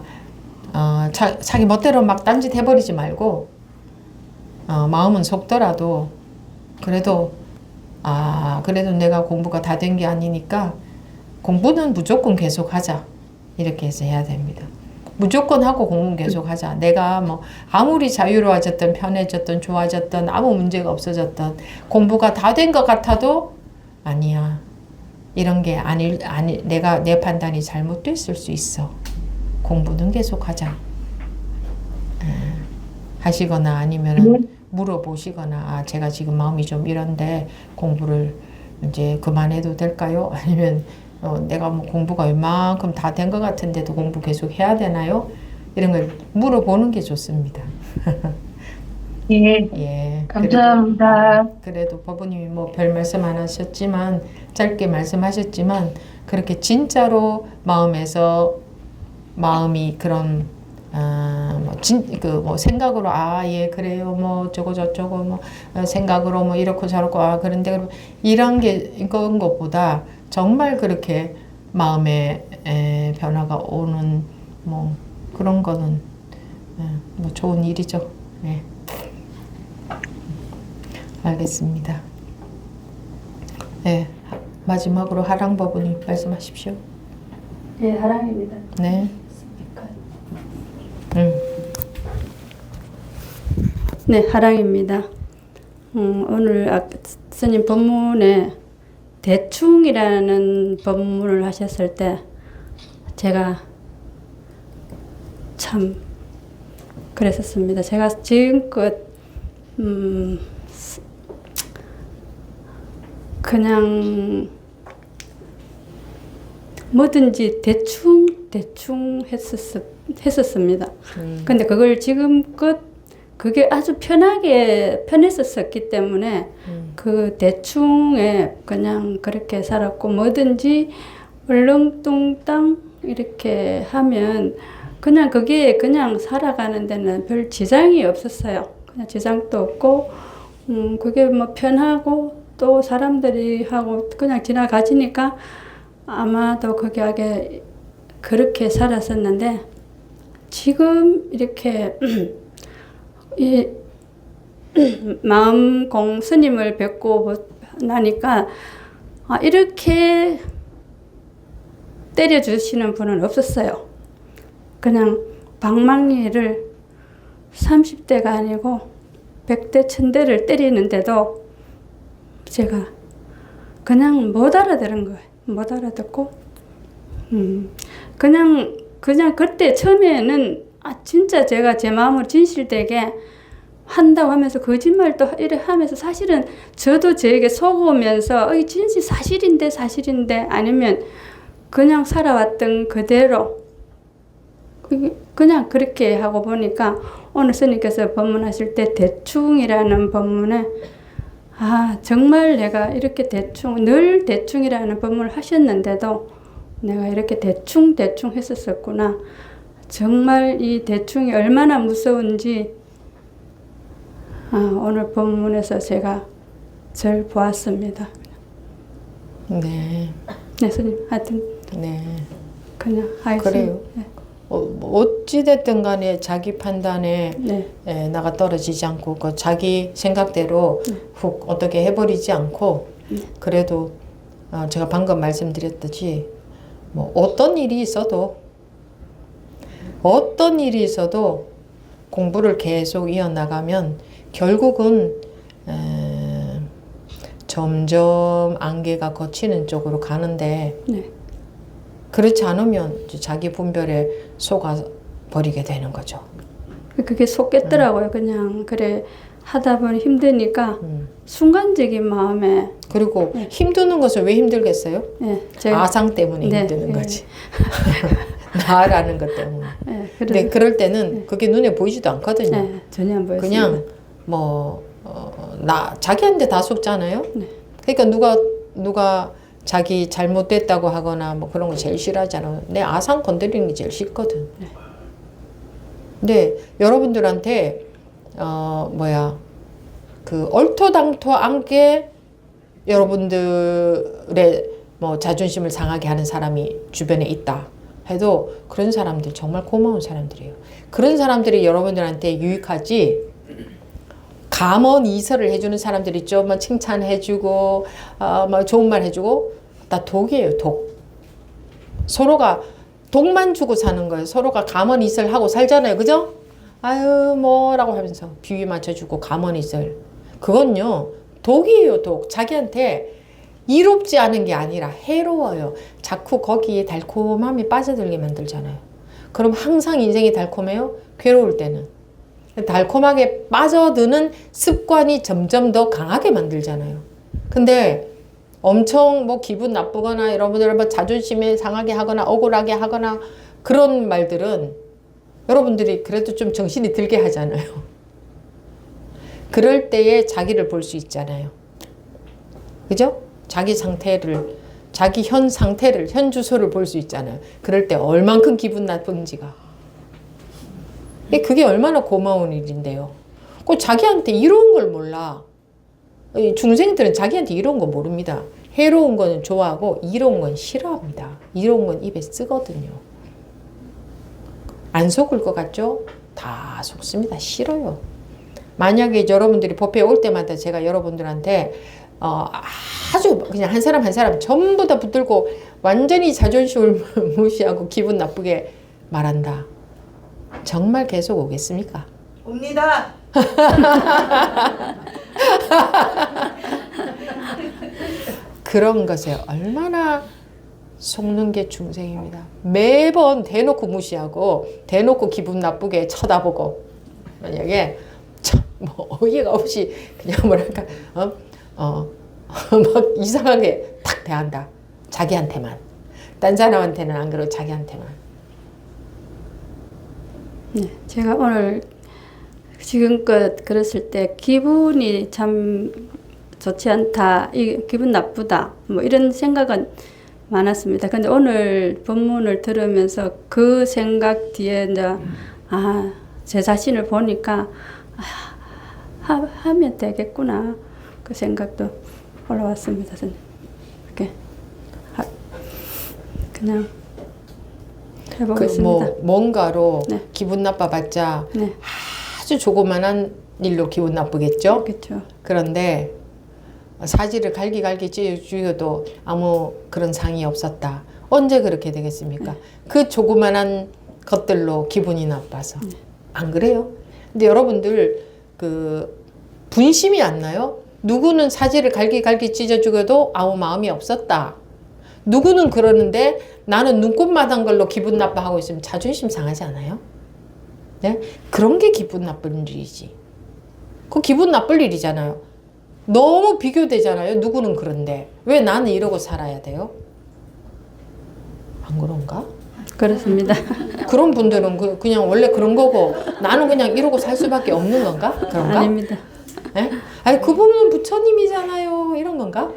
Speaker 1: 자기 멋대로 막 딴짓 해버리지 말고 마음은 속더라도 그래도 내가 공부가 다 된 게 아니니까 공부는 무조건 계속하자 이렇게 해서 해야 됩니다. 무조건 하고 공부는 계속 하자. 내가 뭐 아무리 자유로워졌든 편해졌든 좋아졌든 아무 문제가 없어졌든 공부가 다 된 것 같아도 아니야. 이런 게 내가 내 판단이 잘못됐을 수 있어. 공부는 계속 하자. 하시거나 아니면은 물어보시거나 아 제가 지금 마음이 좀 이런데 공부를 이제 그만해도 될까요? 아니면 내가 뭐 공부가 웬만큼 다 된 것 같은데도 공부 계속 해야 되나요? 이런 걸 물어보는 게 좋습니다.
Speaker 5: 예,
Speaker 1: 예.
Speaker 5: 감사합니다.
Speaker 1: 그래도 법원님이 뭐 별 말씀 안 하셨지만 짧게 말씀하셨지만 그렇게 진짜로 마음이 그런 뭐 생각으로 예 그래요 뭐 저거 저쩌고 뭐 생각으로 뭐 이렇고 저렇고 그런데 이런 것보다 정말 그렇게 마음에 변화가 오는 뭐 그런 거는 뭐 좋은 일이죠. 네. 알겠습니다. 네, 마지막으로 하랑 법원님 말씀하십시오.
Speaker 6: 네, 하랑입니다.
Speaker 1: 네. 음.
Speaker 6: 네, 하랑입니다. 오늘 스님 법문에 대충이라는 법문을 하셨을 때 제가 참 그랬었습니다. 제가 지금껏 그냥 뭐든지 대충 했었습니다. 근데 그걸 지금껏 그게 아주 편했었기 때문에 그 대충에 그냥 그렇게 살았고 뭐든지 얼렁뚱땅 이렇게 하면 그냥 그게 그냥 살아가는 데는 별 지장이 없었어요. 그냥 지장도 없고 그게 뭐 편하고 또 사람들이 하고 그냥 지나가지니까 아마도 그게 그렇게 살았었는데 지금 이렇게 이 마음공 스님을 뵙고 나니까 이렇게 때려주시는 분은 없었어요. 그냥 방망이를 30대가 아니고 100대 1000대를 때리는데도 제가 그냥 못 알아들은 거예요. 못 알아듣고 그냥 그때 처음에는 진짜 제가 제 마음을 진실되게 한다고 하면서 거짓말도 이래 하면서 사실은 저도 저에게 속으면서 이 진실 사실인데 아니면 그냥 살아왔던 그대로 그냥 그렇게 하고 보니까 오늘 스님께서 법문하실 때 대충이라는 법문에 정말 내가 이렇게 늘 대충이라는 법문을 하셨는데도 내가 이렇게 대충 했었구나. 정말 이 대충이 얼마나 무서운지 오늘 법문에서 제가 절 보았습니다.
Speaker 1: 네.
Speaker 6: 네, 스님. 하여튼
Speaker 1: 네.
Speaker 6: 그냥
Speaker 1: 그래요.
Speaker 6: 네.
Speaker 1: 어찌됐든 간에 자기 판단에
Speaker 6: 네.
Speaker 1: 나가 떨어지지 않고 그 자기 생각대로 훅 어떻게 해버리지 않고 그래도 제가 방금 말씀드렸듯이 뭐 어떤 일이 있어도 공부를 계속 이어나가면 결국은 점점 안개가 걷히는 쪽으로 가는데
Speaker 6: 네.
Speaker 1: 그렇지 않으면 자기 분별에 속아 버리게 되는 거죠.
Speaker 6: 그게 속겠더라고요. 그냥 그래 하다 보니 힘드니까 순간적인 마음에
Speaker 1: 그리고 힘드는 것을 왜 힘들겠어요?
Speaker 6: 네,
Speaker 1: 아상 때문에 힘드는 거지. 나라는 것 때문에.
Speaker 6: 네,
Speaker 1: 근데 그럴 때는 그게 눈에 보이지도 않거든요.
Speaker 6: 네, 전혀 안 보였습니다.
Speaker 1: 그냥 자기한테 다 속잖아요.
Speaker 6: 네.
Speaker 1: 그러니까 누가 자기 잘못됐다고 하거나 뭐 그런 거 제일 싫어하잖아. 내 아상 건드리는 게 제일 싫거든.
Speaker 6: 네.
Speaker 1: 근데 여러분들한테 그 얼토당토않게 여러분들의 뭐 자존심을 상하게 하는 사람이 주변에 있다 해도 그런 사람들 정말 고마운 사람들이에요. 그런 사람들이 여러분들한테 유익하지. 감언 이설을 해주는 사람들 있죠. 뭐 칭찬해주고 뭐 좋은 말 해주고 다 독이에요. 독. 서로가 독만 주고 사는 거예요. 서로가 가만히있을 하고 살잖아요. 그죠? 아유 뭐라고 하면서 비위 맞춰주고 가만히있을. 그건요 독이에요. 독. 자기한테 이롭지 않은 게 아니라 해로워요. 자꾸 거기에 달콤함이 빠져들게 만들잖아요. 그럼 항상 인생이 달콤해요? 괴로울 때는. 달콤하게 빠져드는 습관이 점점 더 강하게 만들잖아요. 근데 엄청 뭐 기분 나쁘거나 여러분들 뭐 자존심이 상하게 하거나 억울하게 하거나 그런 말들은 여러분들이 그래도 좀 정신이 들게 하잖아요. 그럴 때에 자기를 볼 수 있잖아요. 그죠? 자기 상태를, 자기 현 상태를, 현 주소를 볼 수 있잖아요. 그럴 때 얼만큼 기분 나쁜지가. 그게 얼마나 고마운 일인데요. 꼭 자기한테 이로운 걸 몰라. 중생들은 자기한테 이로운 거 모릅니다. 해로운 거는 좋아하고 이로운 건 싫어합니다. 이로운 건 입에 쓰거든요. 안 속을 것 같죠? 다 속습니다. 싫어요. 만약에 여러분들이 법회에 올 때마다 제가 여러분들한테 아주 그냥 한 사람 한 사람 전부 다 붙들고 완전히 자존심을 무시하고 기분 나쁘게 말한다. 정말 계속 오겠습니까?
Speaker 3: 옵니다.
Speaker 1: 그런 것에 얼마나 속는 게 중생입니다. 매번 대놓고 무시하고 대놓고 기분 나쁘게 쳐다보고 만약에 뭐 어이가 없이 그냥 뭐랄까 막 이상하게 탁 대한다. 자기한테만. 딴 사람한테는 안 그러고 자기한테만.
Speaker 6: 네, 제가 오늘 지금껏 그랬을 때 기분이 참 좋지 않다, 기분 나쁘다, 뭐 이런 생각은 많았습니다. 근데 오늘 본문을 들으면서 그 생각 뒤에 이제 제 자신을 보니까 하면 되겠구나 그 생각도 올라왔습니다. 이렇게 그냥 해보겠습니다.
Speaker 1: 뭔가로
Speaker 6: 네.
Speaker 1: 기분 나빠봤자
Speaker 6: 네.
Speaker 1: 아주 조그만한 일로 기분 나쁘겠죠?
Speaker 6: 그렇죠.
Speaker 1: 그런데 사지를 갈기갈기 찢어주어도 아무 그런 상이 없었다. 언제 그렇게 되겠습니까?
Speaker 6: 네.
Speaker 1: 그 조그만한 것들로 기분이 나빠서. 안 그래요? 근데 여러분들 그 분심이 안 나요? 누구는 사지를 갈기갈기 찢어주어도 아무 마음이 없었다. 누구는 그러는데 나는 눈꽃만한 걸로 기분 나빠하고 있으면 자존심 상하지 않아요? 네? 그런 게 기분 나쁜 일이지. 그 기분 나쁠 일이잖아요. 너무 비교되잖아요. 누구는 그런데 왜 나는 이러고 살아야 돼요? 안 그런가?
Speaker 6: 그렇습니다.
Speaker 1: 그런 분들은 그냥 원래 그런 거고 나는 그냥 이러고 살 수밖에 없는 건가? 그런가?
Speaker 6: 아닙니다.
Speaker 1: 네? 아니 그분은 부처님이잖아요. 이런 건가?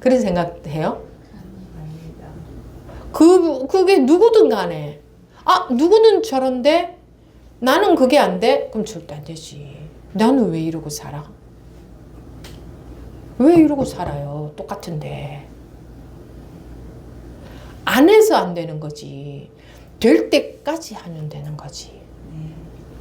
Speaker 1: 그런 생각해요? 그게 누구든 간에 누구는 저런데 나는 그게 안 돼? 그럼 절대 안 되지. 나는 왜 이러고 살아? 왜 이러고 살아요? 똑같은데. 안 해서 안 되는 거지. 될 때까지 하면 되는 거지.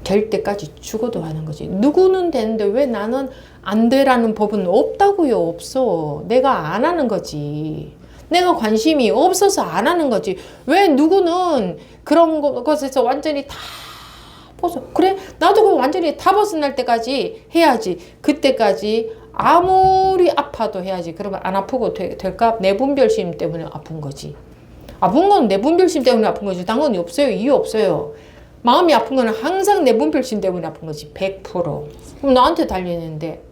Speaker 1: 될 때까지 죽어도 하는 거지. 누구는 되는데 왜 나는 안 되라는 법은 없다고요. 없어. 내가 안 하는 거지. 내가 관심이 없어서 안 하는 거지. 왜 누구는 그런 것에서 완전히 다 벗어. 그래? 나도 그 완전히 다 벗어날 때까지 해야지. 그때까지 아무리 아파도 해야지. 그러면 안 아프고 될까? 내분별심 때문에 아픈 거지. 아픈 건 내분별심 때문에 아픈 거지. 딴 건 없어요. 이유 없어요. 마음이 아픈 거는 항상 내분별심 때문에 아픈 거지. 100%. 그럼 나한테 달리는데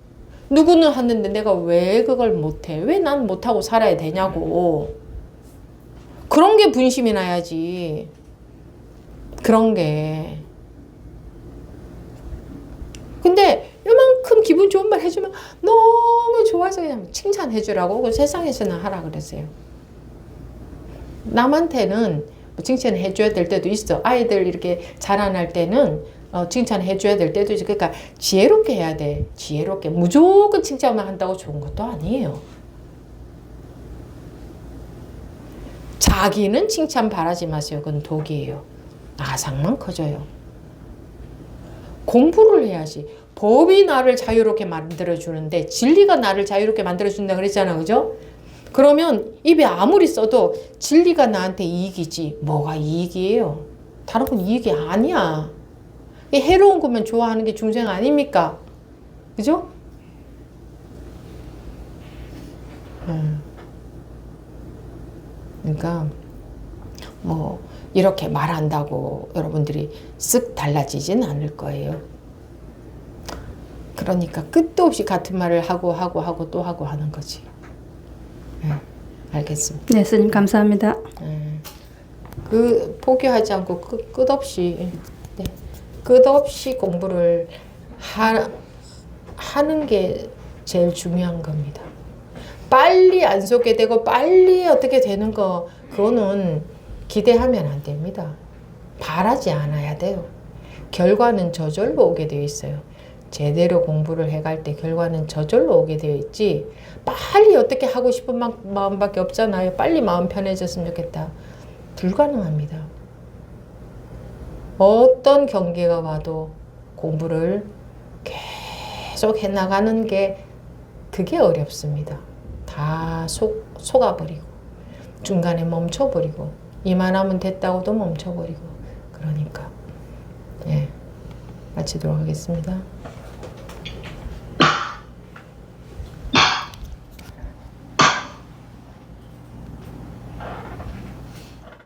Speaker 1: 누구는 하는데 내가 왜 그걸 못해? 왜 난 못하고 살아야 되냐고. 그런 게 분심이 나야지. 그런 게. 근데 요만큼 기분 좋은 말 해주면 너무 좋아서 그냥 칭찬해주라고 그 세상에서는 하라 그랬어요. 남한테는 칭찬해줘야 될 때도 있어. 아이들 이렇게 자라날 때는 칭찬해줘야 될 때도 있어. 그러니까 지혜롭게 해야 돼. 지혜롭게. 무조건 칭찬만 한다고 좋은 것도 아니에요. 자기는 칭찬 바라지 마세요. 그건 독이에요. 아상만 커져요. 공부를 해야지. 법이 나를 자유롭게 만들어주는데 진리가 나를 자유롭게 만들어준다 그랬잖아. 그죠? 그러면 입에 아무리 써도 진리가 나한테 이익이지 뭐가 이익이에요? 다른 건 이익이 아니야. 해로운 거면 좋아하는 게 중생 아닙니까? 그죠? 그러니까 뭐 이렇게 말한다고 여러분들이 쓱 달라지진 않을 거예요. 그러니까 끝도 없이 같은 말을 하고 또 하고 하는 거지. 알겠습니다.
Speaker 6: 네, 스님 감사합니다.
Speaker 1: 그 포기하지 않고 끝없이 네, 끝없이 공부를 하는 게 제일 중요한 겁니다. 빨리 안 속게 되고 빨리 어떻게 되는 거 그거는 기대하면 안 됩니다. 바라지 않아야 돼요. 결과는 저절로 오게 되어 있어요. 제대로 공부를 해갈 때 결과는 저절로 오게 되어 있지 빨리 어떻게 하고 싶은 마음밖에 없잖아요. 빨리 마음 편해졌으면 좋겠다. 불가능합니다. 어떤 경계가 와도 공부를 계속 해나가는 게 그게 어렵습니다. 다 속아버리고 중간에 멈춰버리고 이만하면 됐다고도 멈춰버리고 그러니까 마치도록 하겠습니다.